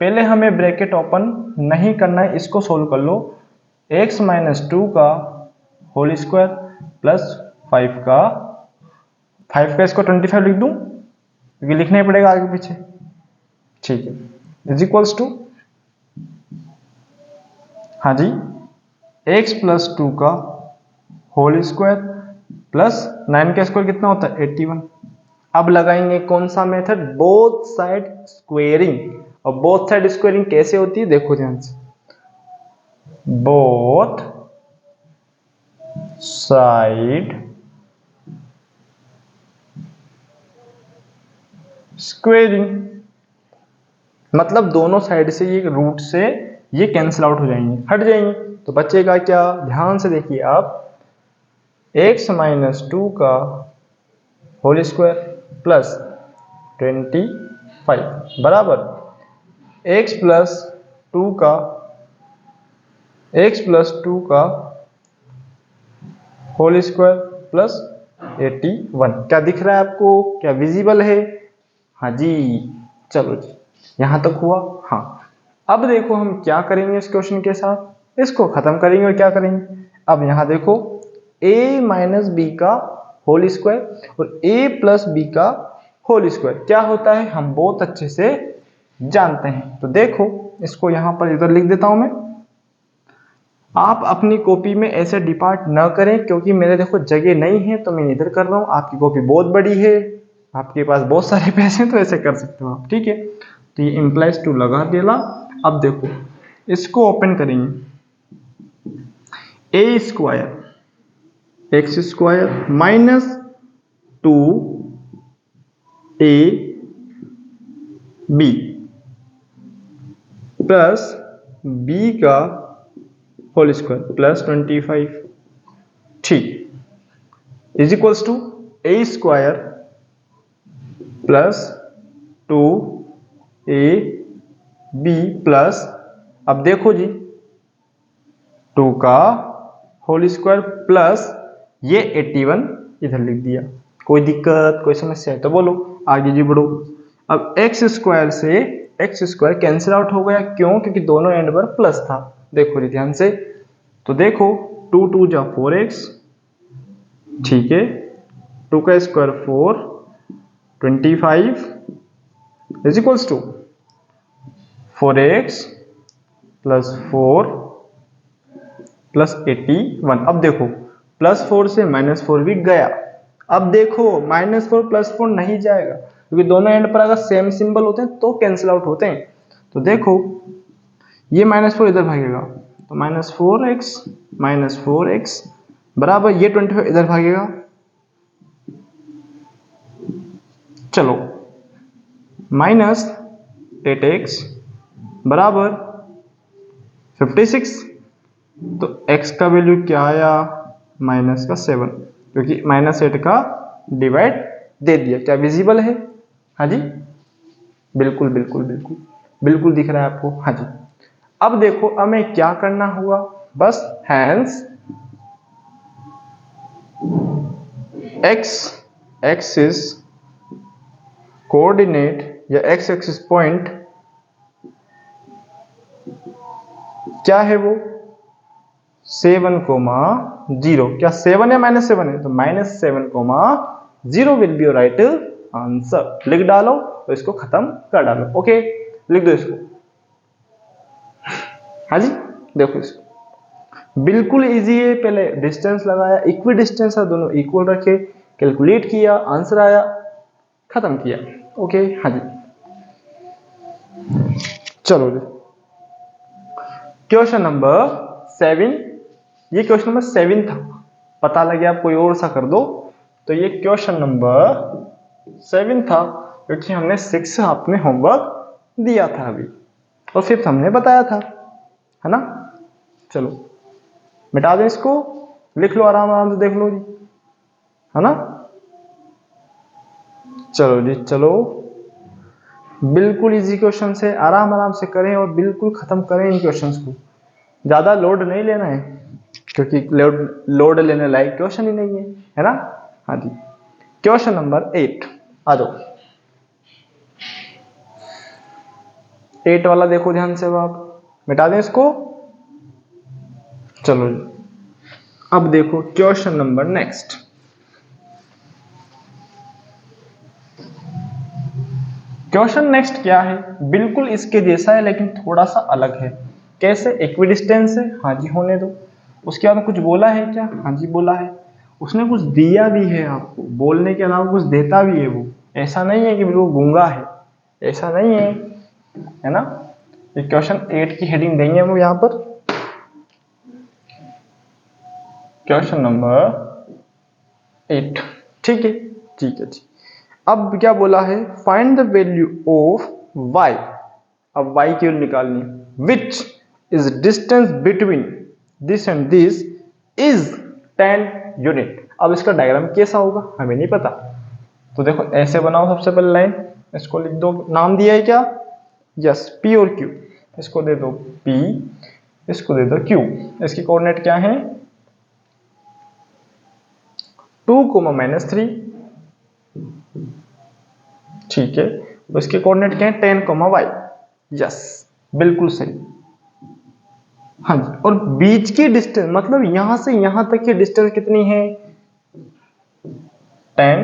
पहले हमें ब्रैकेट ओपन नहीं करना है, इसको सोल्व कर लो। x माइनस 2 का होल स्क्वायर प्लस 5 का इसको 25 लिख दूं, क्योंकि लिखना ही पड़ेगा आगे पीछे, ठीक है, इज इक्वल्स टू, हाँ जी, x प्लस 2 का होल स्क्वायर प्लस 9 का स्क्वायर कितना होता है 81। अब लगाएंगे कौन सा मेथड, बोथ साइड स्क्वेयरिंग। और बोथ साइड स्क्वेयरिंग कैसे होती है देखो ध्यान से, बोथ साइड स्क्वेयरिंग मतलब दोनों साइड से ये रूट से ये कैंसिल आउट हो जाएंगे, हट जाएंगे, तो बचेगा क्या, ध्यान से देखिए आप, x माइनस 2 का होल स्क्वायर प्लस 25 बराबर x प्लस 2 का होल स्क्वायर प्लस 81। क्या दिख रहा है आपको, क्या विजिबल है, हाँ जी, चलो जी यहां तक हुआ। हाँ अब देखो हम क्या करेंगे इस क्वेश्चन के साथ, इसको खत्म करेंगे और क्या करेंगे, अब यहां देखो a माइनस बी का होल स्क्वायर और a प्लस बी का होल स्क्वायर क्या होता है हम बहुत अच्छे से जानते हैं। तो देखो इसको यहां पर इधर लिख देता हूं मैं। आप अपनी कॉपी में ऐसे डिपार्ट न करें, क्योंकि मेरे देखो जगह नहीं है तो मैं इधर कर रहा हूँ। आपकी कॉपी बहुत बड़ी है, आपके पास बहुत सारे पैसे हैं, तो ऐसे कर सकते हो आप, ठीक है। तो ये इम्प्लाइज टू लगा देला। अब देखो इसको ओपन करेंगे, a square x square minus 2 a b plus b का होल स्क्वायर प्लस 25, ठीक, is equals to a square plus 2 a b plus, अब देखो जी 2 का होल स्क्वायर प्लस ये 81 इधर लिख दिया। कोई दिक्कत, कोई समस्या है तो बोलो, आगे जी बढ़ो। अब एक्स स्क्वायर से एक्स स्क्वायर कैंसिल आउट हो गया, क्यों? क्योंकि दोनों एंड पर प्लस था। देखो जी ध्यान से, तो देखो 2 2 जा 4x, ठीक है, 2 का square 4, 25 is equals to 4x plus 4 plus 81। अब देखो +4 से -4 भी गया। अब देखो -4 +4 नहीं जाएगा, क्योंकि दोनों एंड पर अगर सेम सिंबल होते हैं तो कैंसिल आउट होते हैं। तो देखो ये -4 इधर भागेगा, तो -4x बराबर ये 25 इधर भागेगा। चलो -8x बराबर 56, तो x का वैल्यू क्या आया? -7, क्योंकि -8 का डिवाइड दे दिया। क्या विजिबल है? हाँ जी, बिल्कुल बिल्कुल बिल्कुल बिल्कुल दिख रहा है आपको, हाँ जी। अब देखो हमें क्या करना हुआ, बस हैंस x एक्सिस कोऑर्डिनेट या x एक्सिस पॉइंट क्या है वो 7,0। क्या 7 है -7 है? तो -7,0 will be your right answer. लिख डालो तो इसको खत्म कर डालो। ओके, लिख दो इसको। हाँ जी, देखो इसको बिल्कुल इजी है। पहले डिस्टेंस लगाया, इक्वी डिस्टेंस है, दोनों इक्वल रखे, कैलकुलेट किया, आंसर आया, खत्म किया। ओके, हाँ जी, चलो जी क्वेश्चन नंबर 7। ये क्वेश्चन नंबर 7 था, पता लगे आप कोई और सा कर दो। तो ये क्वेश्चन नंबर 7 था, क्योंकि हमने 6 आपने होमवर्क दिया था अभी, और 5 हमने बताया था, है ना। चलो मिटा दें इसको, लिख लो आराम आराम से, देख लो जी, है ना। चलो जी चलो, बिल्कुल इजी क्वेश्चन है, आराम आराम से करें और बिल्कुल खत्म करें इन क्वेश्चंस को। ज्यादा लोड नहीं लेना है, क्योंकि लोड लेने लायक क्वेश्चन ही नहीं है ना। हाँ जी, क्वेश्चन नंबर 8 आ जाओ। 8 वाला देखो ध्यान से, आप मिटा दें इसको। चलो जी, अब देखो question number next. Question next क्या है? बिल्कुल इसके जैसा है लेकिन थोड़ा सा अलग है। कैसे? इक्विडिस्टेंस है, हाँ जी होने दो। उसके बाद कुछ बोला है क्या? हाँ जी बोला है। उसने कुछ दिया भी है आपको, बोलने के अलावा कुछ देता भी है वो। ऐसा नहीं है कि बिल्कुल गूंगा है, ऐसा नहीं है ना। ये क्वेश्चन 8 की हेडिंग देंगे हम यहाँ पर, क्वेश्चन नंबर 8, ठीक है, ठीक है जी। अब क्या बोला है? Find the value of y। अब y की वैल्यू निकालनी है। Which is distance between this and this is 10 unit. अब इसका डायग्राम कैसा होगा हमें नहीं पता, तो देखो ऐसे बनाओ। सबसे पहले लाइन, इसको लिख दो, नाम दिया है क्या? यस, p और q। इसको दे दो p, इसको दे दो q। इसकी कोऑर्डिनेट क्या है? 2, -3, ठीक है। इसके कोऑर्डिनेट क्या है? 10, y। यस, बिल्कुल सही। हाँ जी, और बीच की डिस्टेंस मतलब यहां से यहां तक की डिस्टेंस कितनी है? 10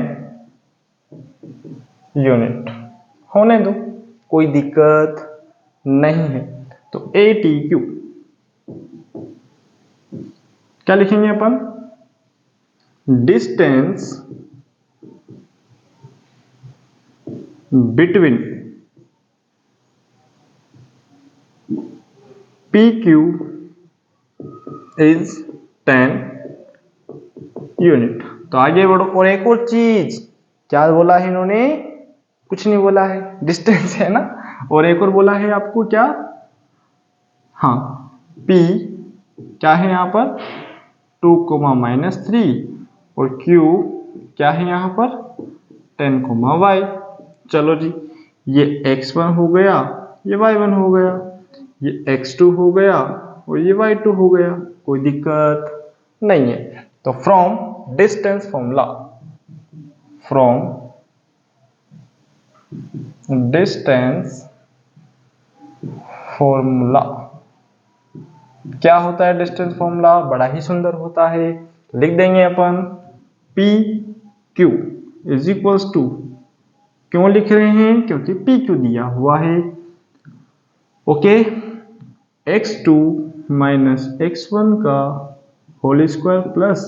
यूनिट। होने दो, कोई दिक्कत नहीं है। तो ATQ क्या लिखेंगे अपन, distance between p q is 10 unit. तो आगे बढ़ो, और एक और चीज, क्या बोला है इन्होंने, कुछ नहीं बोला है, डिस्टेंस है ना, और एक और बोला है आपको क्या, हाँ P क्या है यहाँ पर 2, -3 और Q क्या है यहाँ पर 10, y। चलो जी, ये x1 हो गया, ये y1 हो गया, ये x2 हो गया और ये y2 हो गया, कोई दिक्कत नहीं है। तो from distance formula, from distance formula, क्या होता है डिस्टेंस फॉर्मूला, बड़ा ही सुंदर होता है। लिख देंगे अपन p q is equals to, क्यों लिख रहे हैं, क्योंकि पी क्यू दिया हुआ है, ओके, x2 माइनस x1 का whole square plus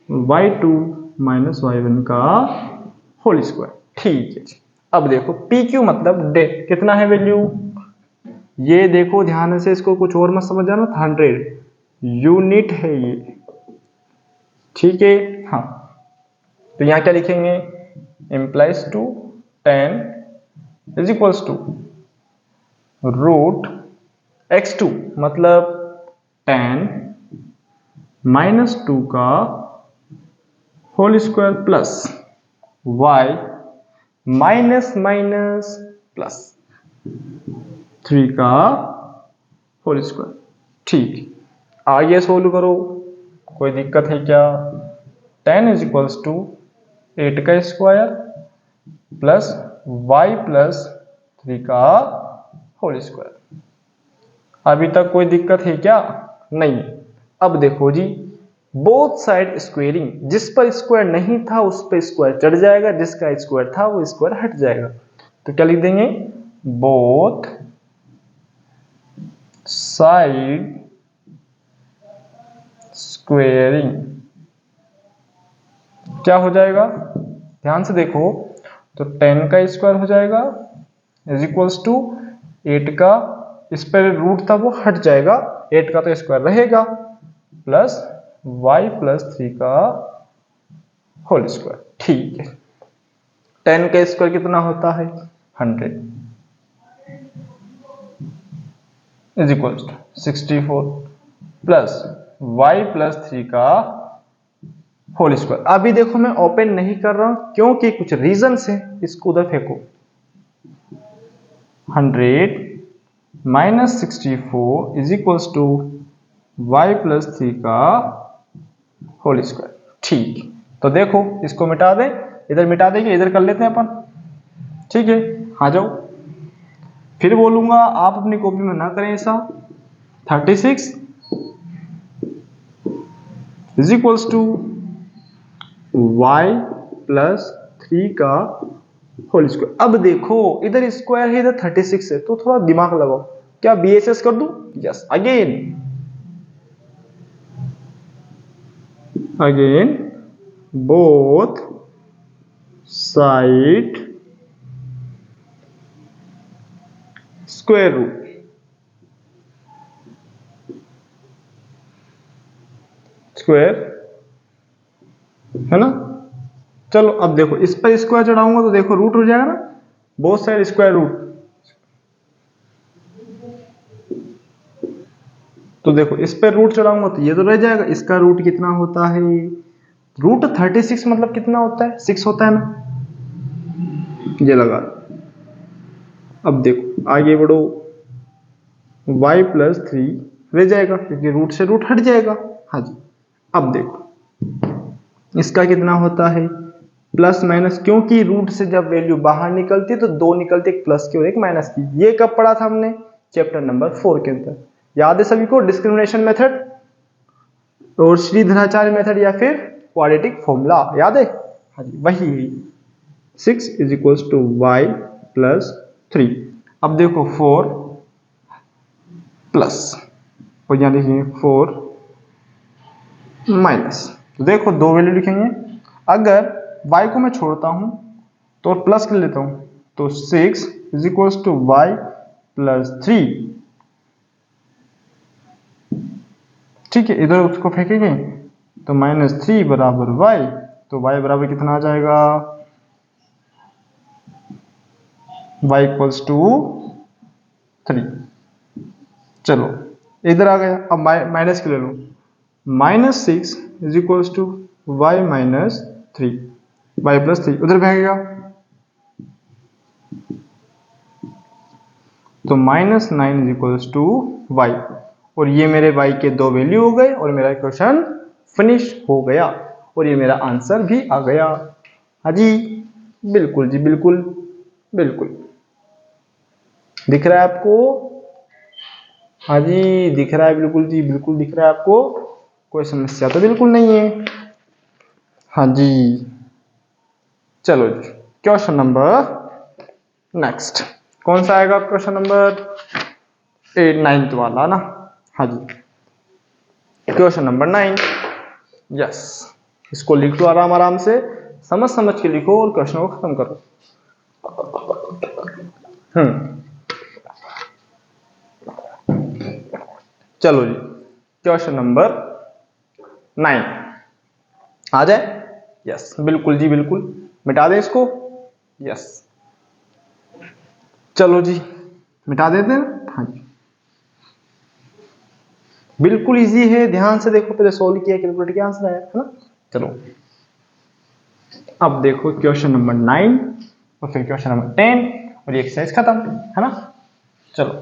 y2 minus y1 का होल स्क्वायर। ठीक है जी, अब देखो पी क्यू मतलब डे कितना है वैल्यू, ये देखो ध्यान से, इसको कुछ और मत समझ जाना, 100 यूनिट है ये, ठीक है। हाँ, तो यहां क्या लिखेंगे, implies to 10 is equals to root x2 मतलब 10 -2 का whole square plus y minus minus plus 3 का होल स्क्वायर। ठीक, आगे सोल्व करो, कोई दिक्कत है क्या, 10 इज इक्वल्स टू 8 का स्क्वायर प्लस y प्लस 3 का होल स्क्वायर। अभी तक कोई दिक्कत है क्या, नहीं। अब देखो जी, बोथ साइड स्क्वेयरिंग, जिस पर स्क्वायर नहीं था उस पर स्क्वायर चढ़ जाएगा, जिसका स्क्वायर था वो स्क्वायर हट जाएगा। तो क्या लिख देंगे, बोथ साइड स्क्वेयरिंग, क्या हो जाएगा, ध्यान से देखो, तो 10 का स्क्वायर हो जाएगा इज इक्वल्स टू 8 का, इस पर रूट था वो हट जाएगा, 8 का तो स्क्वायर रहेगा प्लस y प्लस 3 का होल स्क्वायर। ठीक है, 10 का स्क्वायर कितना होता है 100 is equals to 64 plus y plus 3 का होल स्क्वायर। अभी देखो मैं ओपन नहीं कर रहा हूं क्योंकि कुछ रीजन है, इसको उधर फेंको, 100 minus 64 is equals to y plus 3 का होल स्क्वायर। ठीक, तो देखो इसको मिटा दें, इधर मिटा देंगे, इधर कर लेते हैं अपन, ठीक है। आ जाओ, फिर बोलूंगा आप अपनी कॉपी में ना करें ऐसा। 36 is equals to y plus 3 का होल स्क्वायर। अब देखो इधर स्क्वायर है, इधर 36 है, तो थोड़ा दिमाग लगाओ, क्या BSS कर दूं, yes, again both side square root, square है ना। चलो अब देखो इस पर स्क्वायर चढ़ाऊंगा तो देखो रूट हो जाएगा ना, बोथ साइड स्क्वायर रूट, तो देखो इस पर रूट चढ़ाऊंगा तो ये तो रह जाएगा, इसका रूट कितना होता है, रूट 36 मतलब कितना होता है, 6 होता है ना, ये लगा। अब देखो आगे बढ़ो, y प्लस 3 रह जाएगा क्योंकि रूट से रूट हट जाएगा, हाँ जी। अब देखो इसका कितना होता है, प्लस माइनस, क्योंकि रूट से जब वैल्यू बाहर निकलती है तो दो निकलती, एक प्लस की और एक माइनस की। ये कब पढ़ा था हमने, चैप्टर नंबर 4 के अंदर, याद है सभी को, डिस्क्रिमिनेशन मेथड और श्रीधराचार्य मेथड या फिर क्वाड्रेटिक फॉर्मूला, याद है, हाँ जी वही है। 6 is equals to y plus 3। अब देखो 4 प्लस, और यहाँ लिखिए 4 माइनस। तो देखो दो वैल्यू लिखेंगे, अगर y को मैं छोड़ता हूं तो प्लस कर लेता हूं, तो 6 is equal to Y plus 3। ठीक है, इधर उसको फेंकेंगे तो -3 बराबर y, तो y बराबर कितना आ जाएगा, y इक्वल्स टू 3। चलो इधर आ गया, अब माइनस के ले लो, -6 is equals to Y minus 3, Y plus 3 उधर फेंकेगा तो -9 इज इक्वल्स टू वाई, और ये मेरे y के दो वैल्यू हो गए और मेरा क्वेश्चन फिनिश हो गया और ये मेरा आंसर भी आ गया। हाँ जी बिल्कुल जी, बिल्कुल बिल्कुल दिख रहा है आपको, हाँ जी दिख रहा है, बिल्कुल जी बिल्कुल दिख रहा है आपको, कोई समस्या तो बिल्कुल नहीं है। हाँ जी चलो जी, क्वेश्चन नंबर नेक्स्ट कौन सा आएगा, क्वेश्चन नंबर 9th वाला ना। हाँ जी क्वेश्चन नंबर 9, यस, इसको लिख लो आराम आराम से, समझ समझ के लिखो और क्वेश्चन को खत्म करो। चलो जी क्वेश्चन नंबर 9 आ जाए, यस बिल्कुल जी बिल्कुल, मिटा दें इसको, यस चलो जी मिटा देते हैं। हाँ जी बिल्कुल इजी है, ध्यान से देखो, पहले सोल्व किया कैलकुलेट किया आंसर आया है ना। चलो अब देखो क्वेश्चन नंबर 9 और फिर क्वेश्चन नंबर 10 और ये एक्सरसाइज खत्म है ना। चलो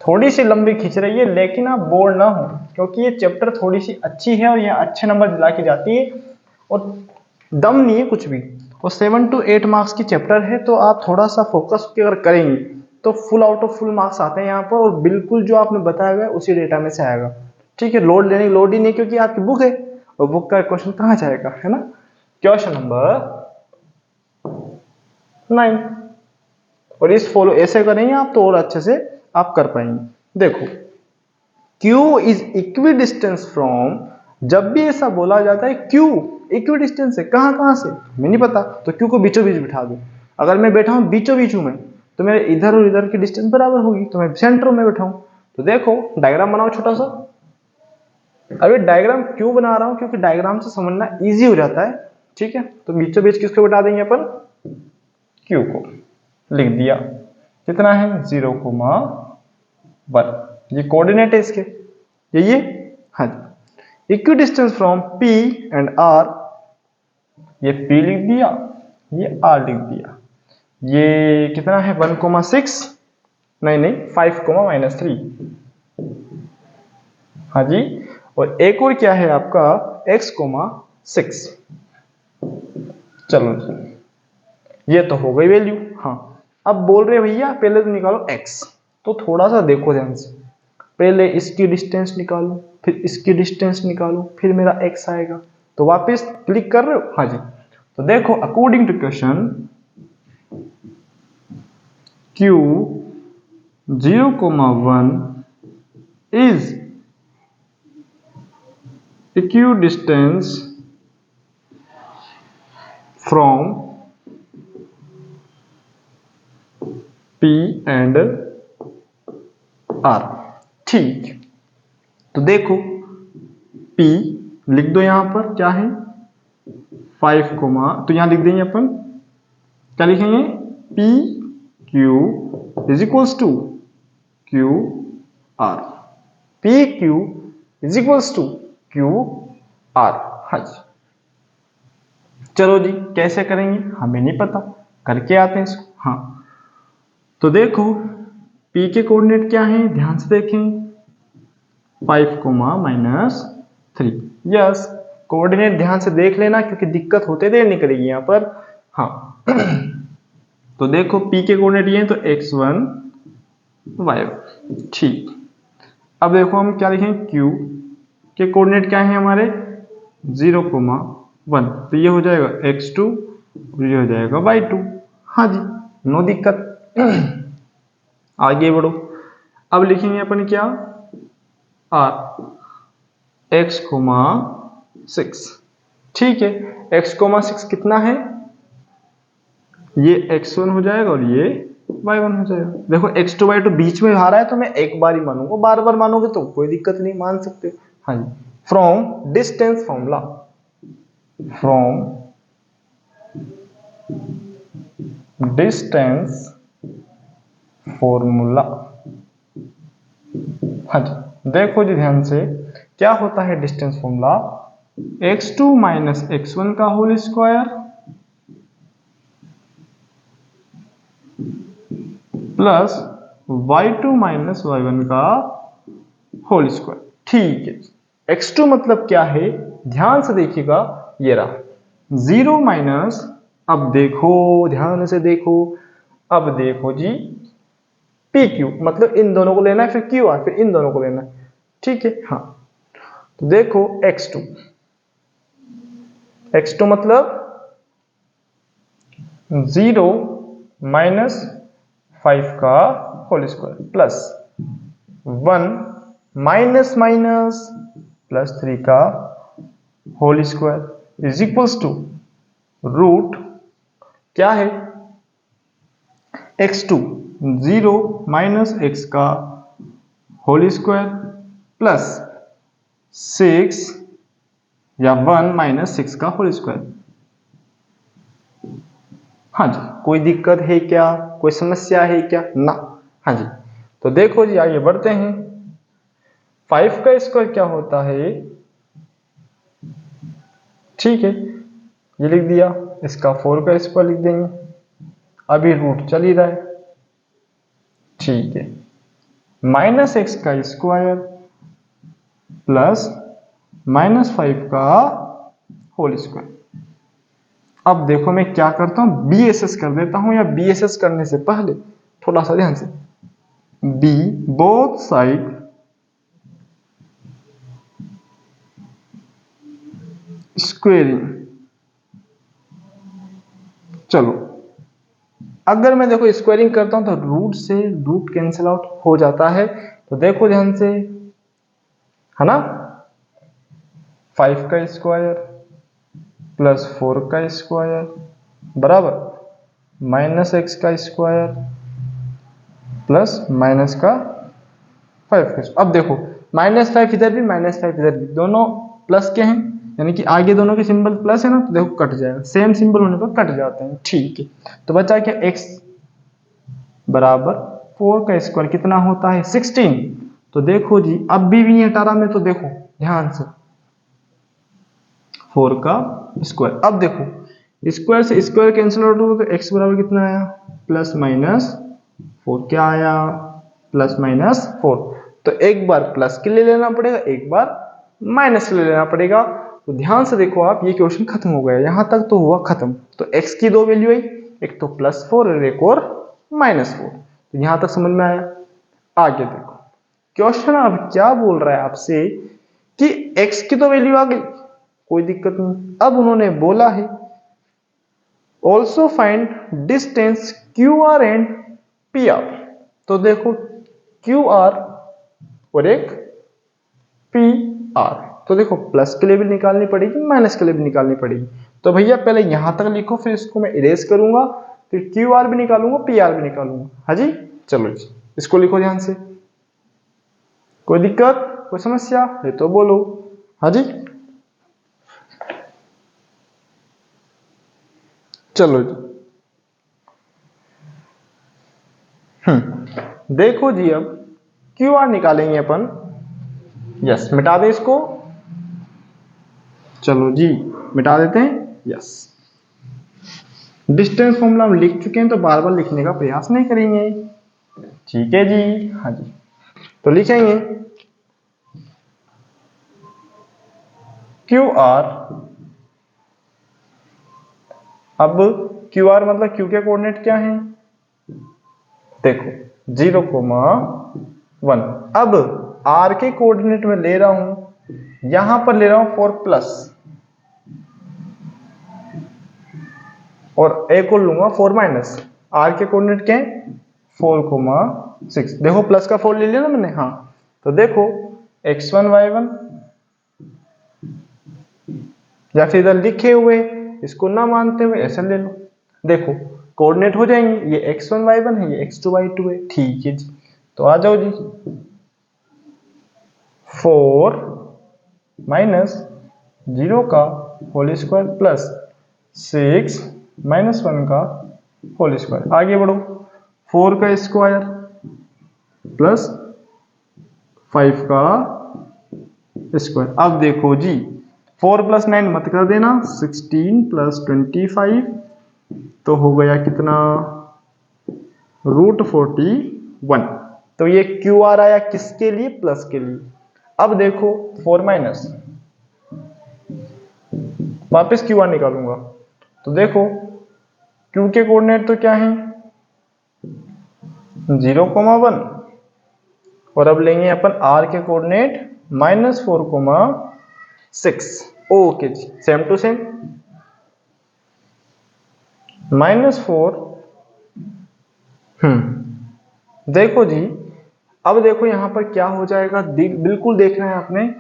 थोड़ी सी लंबी खींच रही है लेकिन आप बोर ना हो, क्योंकि ये चैप्टर थोड़ी सी अच्छी है और ये अच्छे नंबर दिला के जाती है और दम नहीं है कुछ भी, और 7 to 8 मार्क्स की चैप्टर है, तो आप थोड़ा सा फोकस अगर करेंगे तो full out of full marks आते हैं यहाँ पर, और बिल्कुल जो आपने बताया गया उसी डेटा में से आएगा। ठीक है, लोड लेने की लोड ही नहीं, क्योंकि आपकी बुक है और बुक का क्वेश्चन कहाँ जाएगा, है ना। क्वेश्चन नंबर 9, और इस फॉलो ऐसे करेंगे आप तो और अच्छे से आप कर पाएंगे। देखो Q is equi distance from, जब भी ऐसा बोला जाता है Q इक्वी डिस्टेंस है, कहां कहां से हमें नहीं पता, तो Q को बीचों बीच बिठा दो। अगर मैं बैठा हूं बीचों बीच हूं मैं, तो मेरे इधर और इधर की डिस्टेंस बराबर होगी, तो मैं सेंटर में बैठा हूं। तो देखो डायग्राम बनाओ छोटा सा। अभी डायग्राम क्यों बना रहा हूं, क्योंकि डायग्राम से समझना इजी हो जाता है। ठीक है, तो बीचों बीच किसको बिठा देंगे अपन, Q को लिख दिया, कितना है 0,1, ये कोऑर्डिनेट है इसके, ये हाँ जी। Equi distance from P and R, ये P लिख दिया, ये R लिख दिया, ये कितना है 1,6, नहीं 5,-3, हाँ जी। और एक और क्या है आपका x,6। चलो ये तो हो गई वैल्यू। हाँ अब बोल रहे भैया पहले तो निकालो x, तो थोड़ा सा देखो ध्यान से, पहले इसकी डिस्टेंस निकालो, फिर इसकी डिस्टेंस निकालो, फिर मेरा x आएगा, तो वापस क्लिक कर रहे हो। हाँ जी, तो देखो according to question Q 0,1 is equidistance from P and R। ठीक, तो देखो P लिख दो, यहां पर क्या है 5, तो यहां लिख देंगे अपन, क्या लिखेंगे P Q is equals to Q R, P Q is equals to Q R। हाँ जी, चलो जी कैसे करेंगे हमें नहीं पता, करके आते हैं इसको। हाँ तो देखो P के कोऑर्डिनेट क्या हैं, ध्यान से देखें, 5,-3, यस कोऑर्डिनेट ध्यान से देख लेना, क्योंकि दिक्कत होते देर निकलेगी यहाँ पर। हाँ तो देखो P के कोऑर्डिनेट ये हैं, तो x1 y1, ठीक। अब देखो हम क्या लिखें, Q के कोऑर्डिनेट क्या है हमारे 0,1, तो ये हो जाएगा x2 और ये हो जाएगा y2। हाँ जी नो दिक्कत, आगे बढ़ो। अब लिखेंगे अपन क्या R, x, 6। ठीक है, x, 6 कितना है? ये x1 हो जाएगा और ये y1 हो जाएगा। देखो x2 y2 बीच में आ रहा है तो मैं एक बार ही मानूंगा, बार बार मानोगे तो कोई दिक्कत नहीं, मान सकते हो। हाँ जी, from distance formula, from distance formula. हाँ जी, देखो जी ध्यान से, क्या होता है distance formula? x2 minus x1 का whole square plus y2 minus y1 का होल स्क्वायर। ठीक है, x2 मतलब क्या है? ध्यान से देखिएगा, ये रहा 0 माइनस, अब देखो ध्यान से देखो, अब देखो जी पी क्यू, मतलब इन दोनों को लेना है, फिर क्यू आर, फिर इन दोनों को लेना है। ठीक है, हाँ तो देखो x2, x2 मतलब 0 माइनस 5 का whole square plus 1 minus minus plus 3 का whole square is equals to root क्या है? x2 0 माइनस x का होल स्क्वायर प्लस 6 या 1 माइनस 6 का होल स्क्वायर। हाँ जी, कोई दिक्कत है क्या? कोई समस्या है क्या? ना। हाँ जी, तो देखो जी आगे बढ़ते हैं। 5 का स्क्वायर क्या होता है? ठीक है, ये लिख दिया, इसका 4 का स्क्वायर लिख देंगे, अभी रूट चल ही रहा है। ठीक है, माइनस एक्स का स्क्वायर प्लस माइनस 5 का होल स्क्वायर। अब देखो मैं क्या करता हूं, बी एस एस कर देता हूं, या बी एस एस करने से पहले थोड़ा सा ध्यान से, बी बोथ साइड स्क्वेयरिंग। चलो, अगर मैं देखो स्क्वायरिंग करता हूं तो रूट से रूट कैंसिल आउट हो जाता है, तो देखो ध्यान से, है ना, 5 का स्क्वायर प्लस 4 का स्क्वायर बराबर माइनस एक्स का स्क्वायर प्लस माइनस का 5 का स्क्वायर। अब देखो -5 इधर भी, -5 इधर भी, दोनों प्लस के हैं, यानी कि आगे दोनों के सिंबल प्लस है ना, तो देखो कट जाएगा, सेम सिंबल होने पर कट जाते हैं। ठीक है, तो बचा क्या? x बराबर 4 का स्क्वायर कितना होता है? 16। तो देखो जी, अब भी 18 में, तो देखो ध्यान से 4 का स्क्वायर। अब देखो स्क्वायर से स्क्वायर कैंसिल आउट होगा, तो x बराबर कितना आया? Plus minus 4। क्या आया? Plus minus 4। तो एक बार प्लस के लिए लेना पड़ेगा, एक बार माइनस के लिए लेना पड़ेगा। तो ध्यान से देखो आप, ये क्वेश्चन खत्म हो गया, यहां तक तो हुआ खत्म। तो x की दो वैल्यू आई, एक तो +4 और एक और -4। तो यहां तक समझ में आया? आगे देखो क्वेश्चन अब क्या बोल रहा है आपसे कि x की तो वैल्यू आ गई, कोई दिक्कत नहीं। अब उन्होंने बोला है also find distance QR and PR। तो देखो QR और एक PR, तो देखो प्लस के लिए भी निकालनी पड़ेगी, माइनस के लिए भी निकालनी पड़ेगी। तो भैया पहले यहां तक लिखो, फिर इसको मैं इरेज करूंगा, फिर QR भी निकालूंगा, PR भी निकालूंगा। हाँ जी, चलो जी इसको लिखो ध्यान से। कोई दिक्कत, कोई समस्या है तो बोलो। हाँ जी, चलो जी। देखो जी, अब QR निकालेंगे अपन। यस, मिटा दे इसको। चलो जी, मिटा देते हैं। यस, डिस्टेंस फॉर्मूला हम लिख चुके हैं, तो बार बार लिखने का प्रयास नहीं करेंगे। ठीक है जी, हाँ जी, तो लिखेंगे QR। अब QR मतलब Q के कोऑर्डिनेट क्या है? देखो 0,1। अब R के कोऑर्डिनेट में ले रहा हूं, यहां पर ले रहा हूं 4+, और एक और लूंगा 4-। R के कोऑर्डिनेट क्या है? 4,6। देखो प्लस का 4 ले लिया ना मैंने। हाँ, तो देखो x1 y1 या फिर इधर लिखे हुए इसको ना मानते हुए ऐसा ले लो। देखो कोऑर्डिनेट हो जाएंगे, ये x1 y1 है, ये x2 y2 है। ठीक है जी, तो आ जाओ जी। 4 माइनस 0 का होल स्क्वायर प्लस 6 माइनस 1 का होल स्क्वायर। आगे बढ़ो, 4 का स्क्वायर प्लस 5 का स्क्वायर। अब देखो जी, 4 प्लस 9 मत कर देना, 16 प्लस 25 तो हो गया कितना, √41। तो ये क्यू आर आया किसके लिए, प्लस के लिए। अब देखो 4 माइनस, वापस क्यू आर निकालूंगा, तो देखो क्यू के कोऑर्डिनेट तो क्या है, 0,1, और अब लेंगे अपन आर के कोऑर्डिनेट -4,6। ओके जी, सेम टू सेम, -4। देखो जी, अब देखो यहां पर क्या हो जाएगा, बिल्कुल देखना है आपने,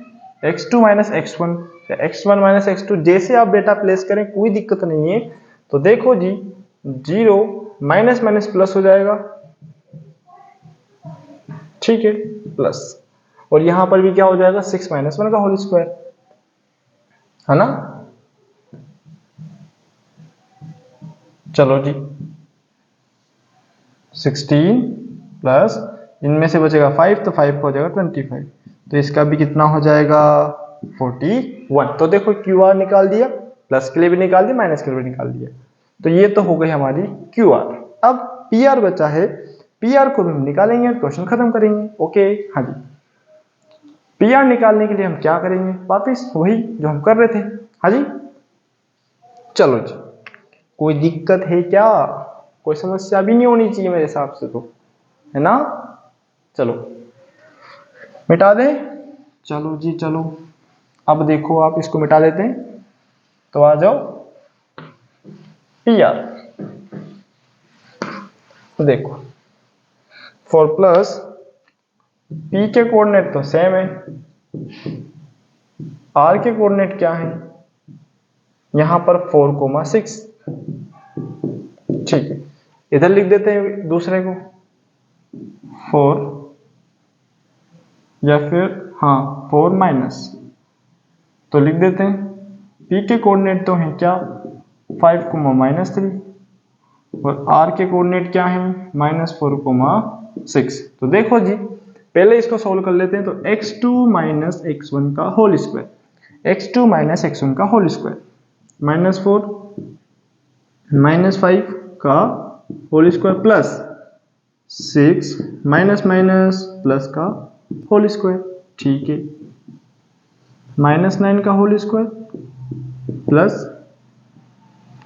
x2 माइनस x1 या x1 माइनस x2, जैसे आप बेटा प्लेस करें कोई दिक्कत नहीं है। तो देखो जी, 0 माइनस माइनस प्लस हो जाएगा, ठीक है, प्लस, और यहां पर भी क्या हो जाएगा, 6 माइनस 1 का होल स्क्वायर, है ना। चलो जी, 16 प्लस इनमें से बचेगा 5, तो 5 का हो जाएगा 25, तो इसका भी कितना हो जाएगा, 41। तो देखो क्यू आर निकाल दिया, प्लस के लिए भी निकाल दिया, माइनस के लिए भी निकाल दिया। तो ये तो हो गई हमारी क्यू आर। अब पी आर बचा है, पी आर को भी हम निकालेंगे, क्वेश्चन खत्म करेंगे। ओके, हाँ जी, पी आर निकालने के लिए हम क्या करेंगे, वापिस वही जो हम कर रहे थे। हाँ जी, चलो जी, कोई दिक्कत है क्या, कोई समस्या भी नहीं होनी चाहिए मेरे हिसाब से, तो है ना। चलो मिटा दें, चलो जी चलो। अब देखो आप इसको मिटा देते हैं, तो आ जाओ पी आर। देखो 4 प्लस पी के कोऑर्डिनेट तो सेम है, आर के कोऑर्डिनेट क्या है, यहां पर 4,6, ठीक है। इधर लिख देते हैं दूसरे को 4, या फिर हाँ 4 माइनस, तो लिख देते हैं पी के कोऑर्डिनेट तो है क्या, 5,-3, और आर के कोऑर्डिनेट क्या है, -4,6। तो देखो जी, पहले इसको सोल्व कर लेते हैं। तो x2 माइनस x1 का whole square, x2 minus x1 का होल स्क्वायर, -4 -5 का whole square plus 6 minus minus plus का होल स्क्वायर, ठीक है, -9 का होल स्क्वायर प्लस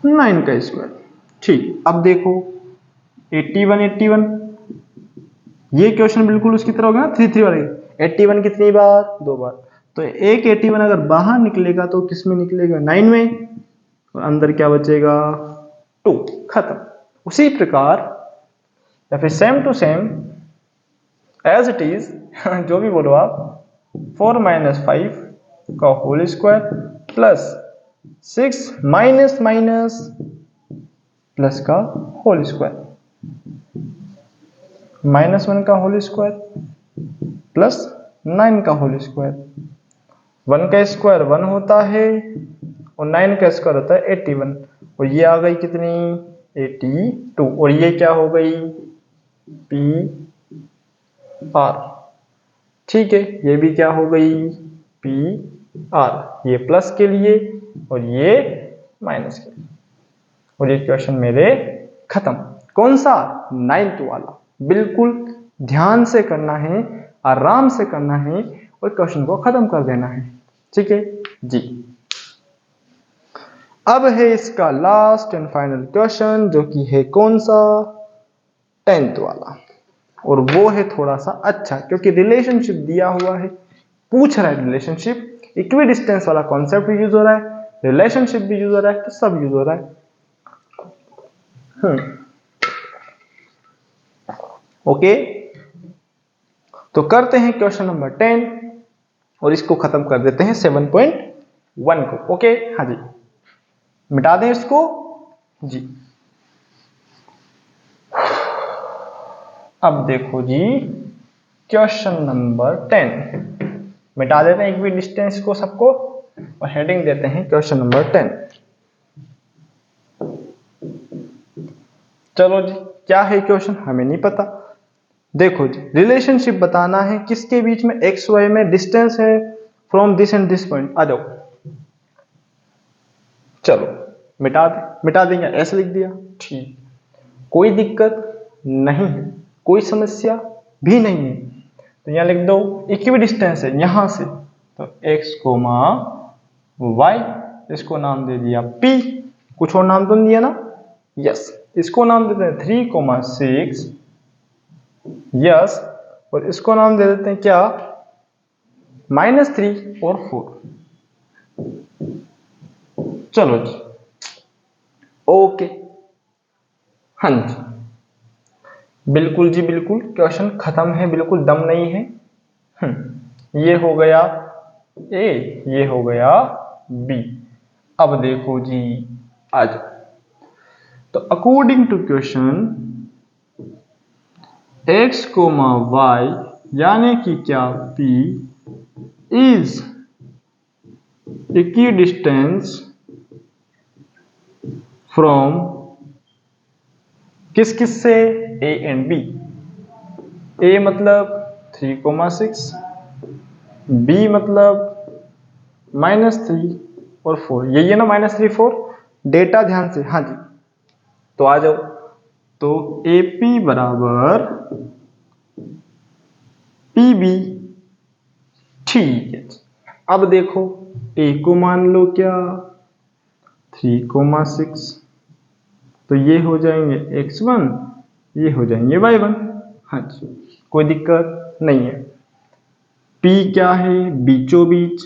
9 का स्क्वायर, ठीक। अब देखो 81 81, ये क्वेश्चन बिल्कुल उसकी तरह होगा ना, 3 3 वाले। 81 कितनी बार, 2 बार, तो एक 81 अगर बाहर निकलेगा तो किस में निकलेगा, 9 में, और अंदर क्या बचेगा, 2, खत्म। उसी प्रकार या फिर same to same as it is, जो भी बोलो आप, 4 माइनस 5 का whole square plus 6 minus minus plus का होल स्क्वायर, -1 का होल स्क्वायर प्लस 9 का होल स्क्वायर। 1 का स्क्वायर 1 होता है, और 9 का स्क्वायर होता है 81, और ये आ गई कितनी, 82, और ये क्या हो गई, पी आर, ठीक है। ये भी क्या हो गई, पी आर, ये प्लस के लिए और ये माइनस के लिए, और ये क्वेश्चन मेरे खत्म। कौन सा, 9th वाला। बिल्कुल ध्यान से करना है, आराम से करना है, और क्वेश्चन को खत्म कर देना है, ठीक है जी। अब है इसका लास्ट एंड फाइनल क्वेश्चन, जो कि है कौन सा, 10th वाला, और वो है थोड़ा सा अच्छा, क्योंकि रिलेशनशिप दिया हुआ है, पूछ रहा है रिलेशनशिप, इक्वी डिस्टेंस वाला कॉन्सेप्ट भी यूज हो रहा है, रिलेशनशिप भी यूज हो रहा है, तो सब यूज हो रहा है। ओके, तो करते हैं क्वेश्चन नंबर 10, और इसको खत्म कर देते हैं 7.2 1 को। ओके, हाँ जी, मिटा दें इसको जी। अब देखो जी क्वेश्चन नंबर 10, मिटा देते हैं इक्वी डिस्टेंस को सबको और हेडिंग देते हैं क्वेश्चन नंबर 10। चलो जी, क्या है क्वेश्चन हमें नहीं पता। देखो जी, रिलेशनशिप बताना है किसके बीच में, एक्स वाई में डिस्टेंस है from this and this point. आ जाओ, चलो मिटा देंगे, ऐसे लिख दिया, ठीक, कोई दिक्कत नहीं है, कोई समस्या भी नहीं है। तो यहां लिख दो इक्वी डिस्टेंस है यहां से, तो x कोमा y, इसको नाम दे दिया p, कुछ और नाम तो नहीं दिया ना, यस, इसको नाम देते हैं 3,6, यस, और इसको नाम दे देते हैं क्या, -3 और 4। चलो जी, ओके, हाँ जी, बिल्कुल जी बिल्कुल, क्वेश्चन खत्म है, बिल्कुल दम नहीं है। ये हो गया ए, ये हो गया बी। अब देखो जी, आज तो according to question x comma Y यानी कि क्या p is equi distance from किस किस से, a एंड b। a मतलब 3,6, b मतलब -3 और 4, यही है ना, -3 4, डेटा ध्यान से, हाँ जी, तो आ जाओ, तो AP बराबर PB, ठीक है। अब देखो A को मान लो क्या 3,6, तो ये हो जाएंगे x1, ये हो जाएंगे y1, हाँ जी, कोई दिक्कत नहीं है। P क्या है, बीचों बीच,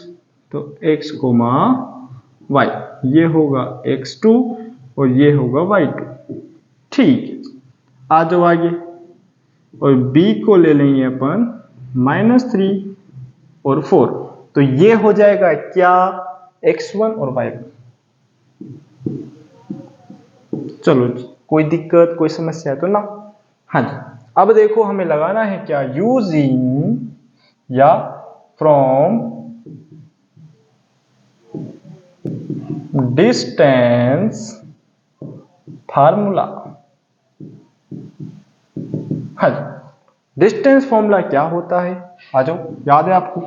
तो x कोमा y, ये होगा x2 और ये होगा y2, ठीक है। आ जाओ आगे, और b को ले लेंगे अपन -3 और 4, तो ये हो जाएगा क्या, x1 और y1। चलो जी, कोई दिक्कत कोई समस्या तो ना, हाँ जी। अब देखो हमें लगाना है क्या, यूजिंग या फ्रॉम डिस्टेंस फार्मूला। हाँ जी, डिस्टेंस फॉर्मूला क्या होता है, आ जाओ, याद है आपको,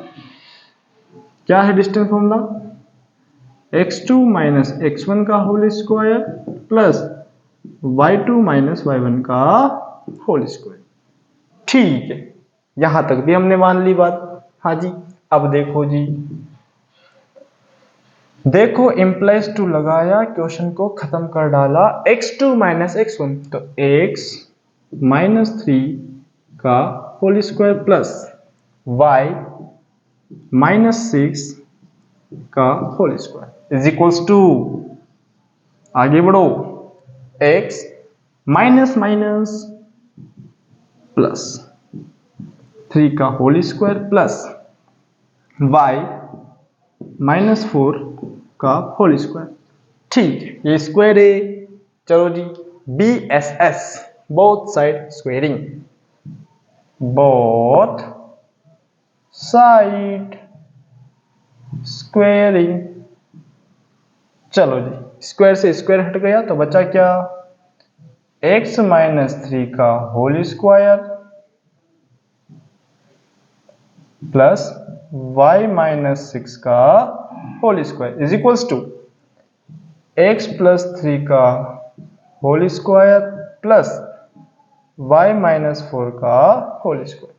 क्या है distance formula, x2 minus x1 का whole square plus y2 minus y1 का होल स्क्वायर, ठीक है, यहां तक भी हमने मान ली बात, हाँ जी। अब देखो जी, देखो इम्प्लाइज टू लगाया, क्वेश्चन को खत्म कर डाला, x2 माइनस x1, तो x -3 का होल स्क्वायर प्लस y -6 का whole square is equals to, आगे बढ़ो, x माइनस माइनस प्लस 3 का होल स्क्वायर प्लस y -4 का होल स्क्वायर, ठीक है, ये स्क्वायर है। चलो जी, BSS, both side squaring, both side squaring. चलो जी, स्क्वायर से स्क्वायर हट गया तो बचा क्या, x -3 का होल स्क्वायर प्लस y -6 का whole square is equals to x +3 का होल स्क्वायर प्लस y -4 का होल स्क्वायर।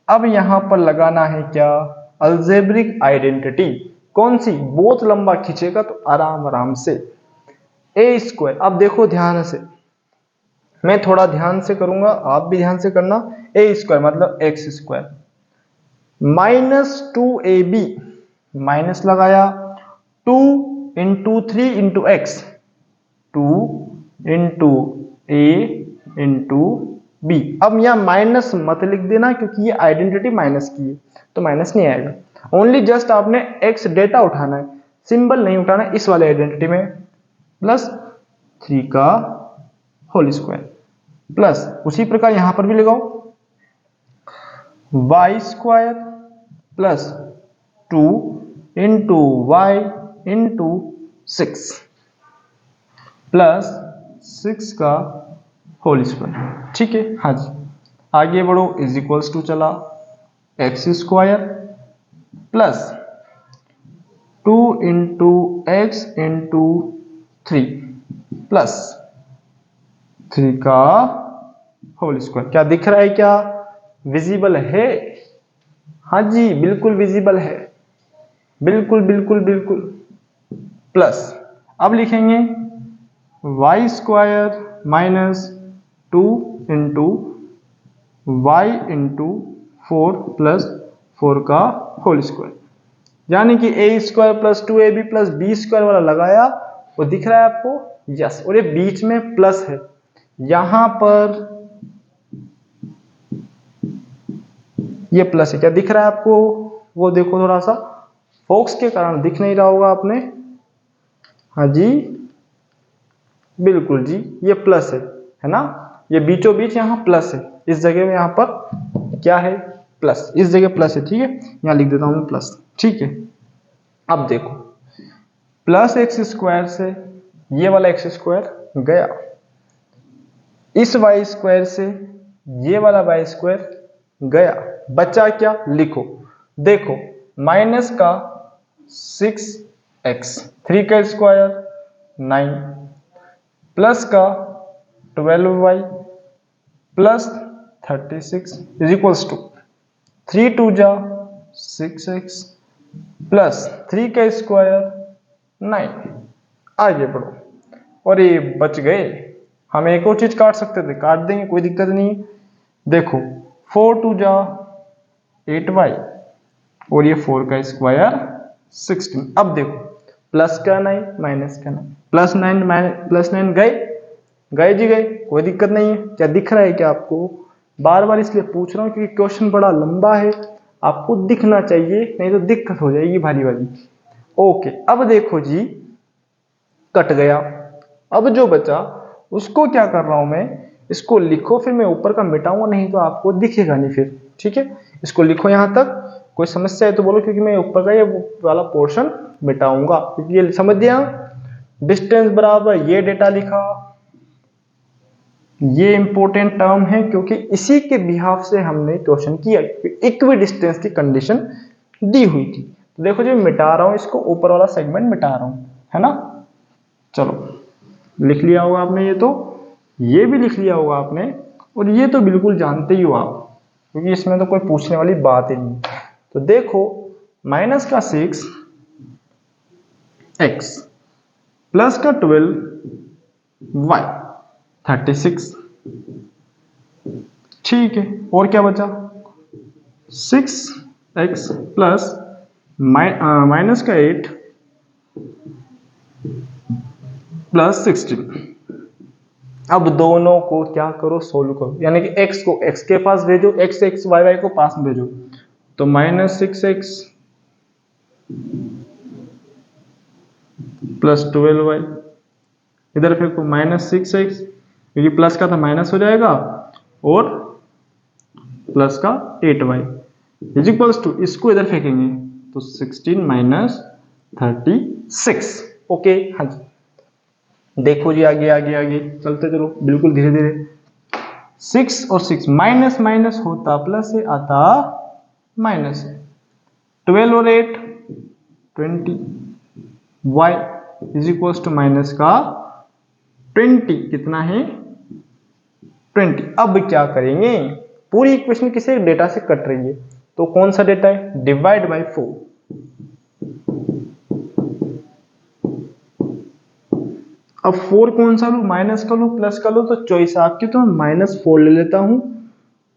अब यहां पर लगाना है क्या, अलजेब्रिक आइडेंटिटी, कौन सी, बहुत लंबा खींचेगा तो आराम आराम से, ए स्क्वायर। अब देखो ध्यान से, मैं थोड़ा ध्यान से करूंगा, आप भी ध्यान से करना, ए स्क्वायर मतलब एक्स स्क्वायर -2ab, माइनस लगाया, 2 × 3 × x, 2 × a × b। अब यहां माइनस मत लिख देना क्योंकि ये आइडेंटिटी माइनस की है, तो माइनस नहीं आएगा, ओनली जस्ट आपने x डेटा उठाना है, सिंबल नहीं उठाना इस वाले आइडेंटिटी में, प्लस 3 का होल स्क्वायर प्लस उसी प्रकार यहां पर भी लगाओ y square plus 2 into y into 6 plus 6 का होल स्क्वायर। ठीक है, हाँ जी, आगे बढ़ो, इज इक्वल्स टू चला x square plus 2 into x into 3 plus 3 का होल स्क्वायर। क्या दिख रहा है, क्या विजिबल है? हाँ जी, बिल्कुल विजिबल है, बिल्कुल बिल्कुल बिल्कुल। प्लस अब लिखेंगे y square minus 2 into y into 4 plus 4 का होल स्क्वायर, यानी कि a square plus 2ab plus b square वाला लगाया, वो दिख रहा है आपको? यस। और ये बीच में प्लस है, यहां पर ये प्लस है, क्या दिख रहा है आपको? वो देखो, थोड़ा सा फोकस के कारण दिख नहीं रहा होगा आपने। हाँ जी, बिल्कुल जी, ये प्लस है ना, ये बीचों बीच यहाँ प्लस है, इस जगह में यहाँ पर क्या है? प्लस, इस जगह प्लस है। ठीक है, यहाँ लिख देता हूं मैं प्लस। ठीक है, अब देखो प्लस एक्स स्क्वायर से ये वाला एक्स स्क्वायर गया, इस वाई स्क्वायर से ये वाला वाई स्क्वायर गया, बचा क्या? लिखो, देखो माइनस का 6x 3 का स्क्वायर 9 प्लस का 12y plus 36 is equals to 3 2 जा 6x प्लस 3 का स्क्वायर 9। आगे बढ़ो, और ये बच गए। हम एक और चीज काट सकते थे, काट देंगे, कोई दिक्कत नहीं। देखो 4 2 जा 8y और ये 4 का स्क्वायर 16। अब देखो प्लस का 9 माइनस का 9, प्लस 9 गए गए जी गए, कोई दिक्कत नहीं है। क्या दिख रहा है क्या आपको? बार बार इसलिए पूछ रहा हूँ क्योंकि क्वेश्चन बड़ा लंबा है, आपको दिखना चाहिए, नहीं तो दिक्कत हो जाएगी भारी वाली। ओके, अब देखो जी, कट गया। अब जो बचा उसको क्या कर रहा हूं मैं, इसको लिखो, फिर मैं ऊपर का मिटाऊंगा, नहीं तो आपको दिखेगा नहीं फिर। ठीक है, इसको लिखो यहां तक, कोई समस्या है तो बोलो, क्योंकि मैं ऊपर का ये वाला पोर्शन मिटाऊंगा। क्योंकि ये समझ दिया, डिस्टेंस बराबर ये डेटा लिखा, ये इंपॉर्टेंट टर्म है क्योंकि इसी के बिहाफ से हमने क्वेश्चन किया, इक्वी डिस्टेंस की कंडीशन दी हुई थी। तो देखो जो मिटा रहा हूं इसको, ऊपर वाला सेगमेंट मिटा रहा हूं, है ना। चलो, लिख लिया होगा आपने, ये तो ये भी लिख लिया होगा आपने, और ये तो बिल्कुल जानते ही हो आप, क्योंकि इसमें तो कोई पूछने वाली बात ही नहीं। तो देखो माइनस का 6x प्लस का 12y 36। ठीक है, और क्या बचा? 6x प्लस माइनस का 8 प्लस 16। अब दोनों को क्या करो? सोल्व करो, यानी कि x को x के पास भेजो, x x y y को पास में भेजो। तो माइनस 6x प्लस 12y, इधर फेंको माइनस 6x, क्योंकि प्लस का था माइनस हो जाएगा, और प्लस का 8y इज इक्वल्स टू, इसको इधर फेंकेंगे तो 16 माइनस 36। ओके, हाँ जी, देखो जी, आगे आगे आगे चलते चलो, बिल्कुल धीरे धीरे। 6 और 6 माइनस माइनस होता प्लस से, आता माइनस है। 12 और 8 20, y is equals to minus का 20, कितना है? 20। अब क्या करेंगे? पूरी इक्वेशन किसी डेटा से कट रही है, तो कौन सा डेटा है? Divide by 4। अब 4 कौन सा लूं? माइनस का लूं, प्लस का लूं? तो चॉइस आपकी, तो -4 ले लेता हूं,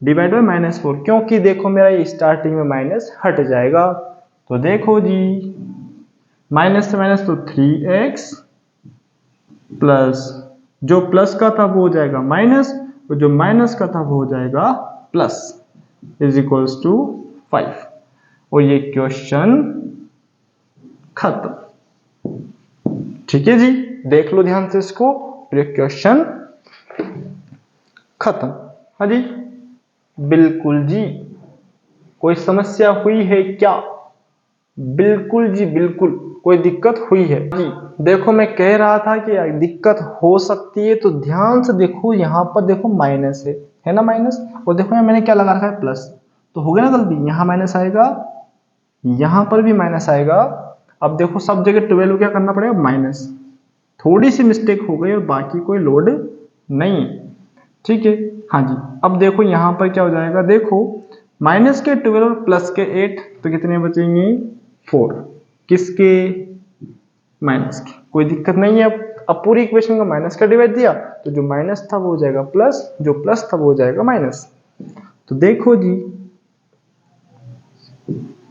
डिवाइड बाय -4, क्योंकि देखो मेरा ये स्टार्टिंग में माइनस हट जाएगा। तो देखो जी, माइनस से माइनस तो 3x प्लस जो प्लस का था वो हो जाएगा माइनस, और जो माइनस का था वो हो जाएगा प्लस, इज इक्वल्स टू 5। और ये क्वेश्चन खत्म। ठीक है जी, देख लो ध्यान से इसको, फिर क्वेश्चन खत्म। हाँ जी, बिल्कुल जी, कोई समस्या हुई है क्या? बिल्कुल जी बिल्कुल, कोई दिक्कत हुई है जी। देखो मैं कह रहा था कि दिक्कत हो सकती है, तो ध्यान से देखो, यहाँ पर देखो माइनस है ना माइनस, और देखो यहाँ मैंने क्या लगा रखा है प्लस, तो हो गया ना गलती, यहाँ माइनस आएगा, यहाँ पर भी माइनस आएगा। अब देखो सब जगह 12 क्या करना पड़ेगा माइनस, थोड़ी सी मिस्टेक हो गई और बाकी कोई लोड नहीं, ठीक है। हाँ जी, अब देखो यहाँ पर क्या हो जाएगा, देखो माइनस के 12 और प्लस के 8, तो कितने बचेंगे 4, किसके, माइनस के, कोई दिक्कत नहीं है। अब पूरी इक्वेशन को माइनस का डिवाइड दिया, तो जो माइनस था वो हो जाएगा प्लस, जो प्लस था वो हो जाएगा माइनस। तो देखो जी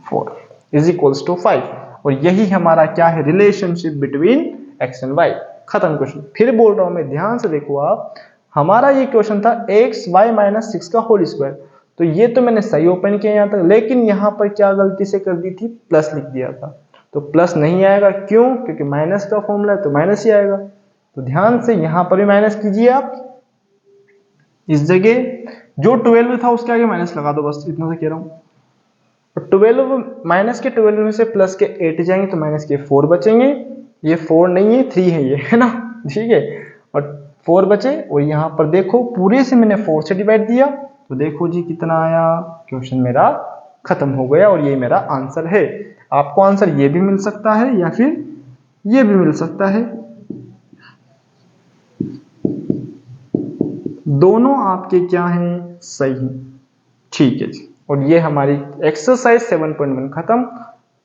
4 इज इक्वल्स टू 5, और यही हमारा क्या है, relationship between x and y. खत्म क्वेश्चन। फिर बोल रहा हूं मैं, ध्यान से देखो आप, हमारा ये क्वेश्चन था एक्स वाई माइनस 6 का होल स्क्वायर, तो ये तो मैंने सही ओपन किया यहाँ तक, लेकिन यहाँ पर क्या गलती से कर दी थी, प्लस लिख दिया था, तो प्लस नहीं आएगा, क्यों, क्योंकि माइनस का फॉर्मूला है तो माइनस ही आएगा। तो ध्यान से यहाँ पर भी माइनस कीजिए आप, इस जगह जो 12 था उसके आगे माइनस लगा दो, बस इतना से कह रहा हूँ। 12 माइनस के 12 में से प्लस के 8 जाएंगे तो माइनस के 4 बचेंगे, ये 4 नहीं है 3 है ये, है ना, ठीक है, और 4 बचे, और यहाँ पर देखो पूरे से मैंने 4 से डिवाइड दिया, तो देखो जी कितना आया, क्वेश्चन मेरा खत्म हो गया, और ये मेरा आंसर है। आपको आंसर ये भी मिल सकता है या फिर ये भी मिल सकता है, दोनों आपके क्या हैं, सही, ठीक है जी। और ये हमारी एक्सरसाइज 7.1 खत्म,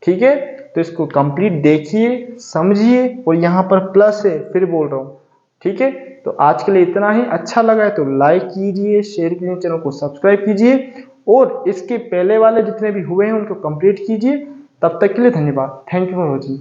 ठीक है। तो इसको कंप्लीट देखिए, समझिए, और यहाँ पर प्लस है, फिर बोल रहा हूँ, ठीक है। तो आज के लिए इतना ही, अच्छा लगा है तो लाइक कीजिए, शेयर कीजिए, चैनल को सब्सक्राइब कीजिए, और इसके पहले वाले जितने भी हुए हैं उनको कंप्लीट कीजिए। तब तक के लिए धन्यवाद, थैंक यू फॉर वॉचिंग।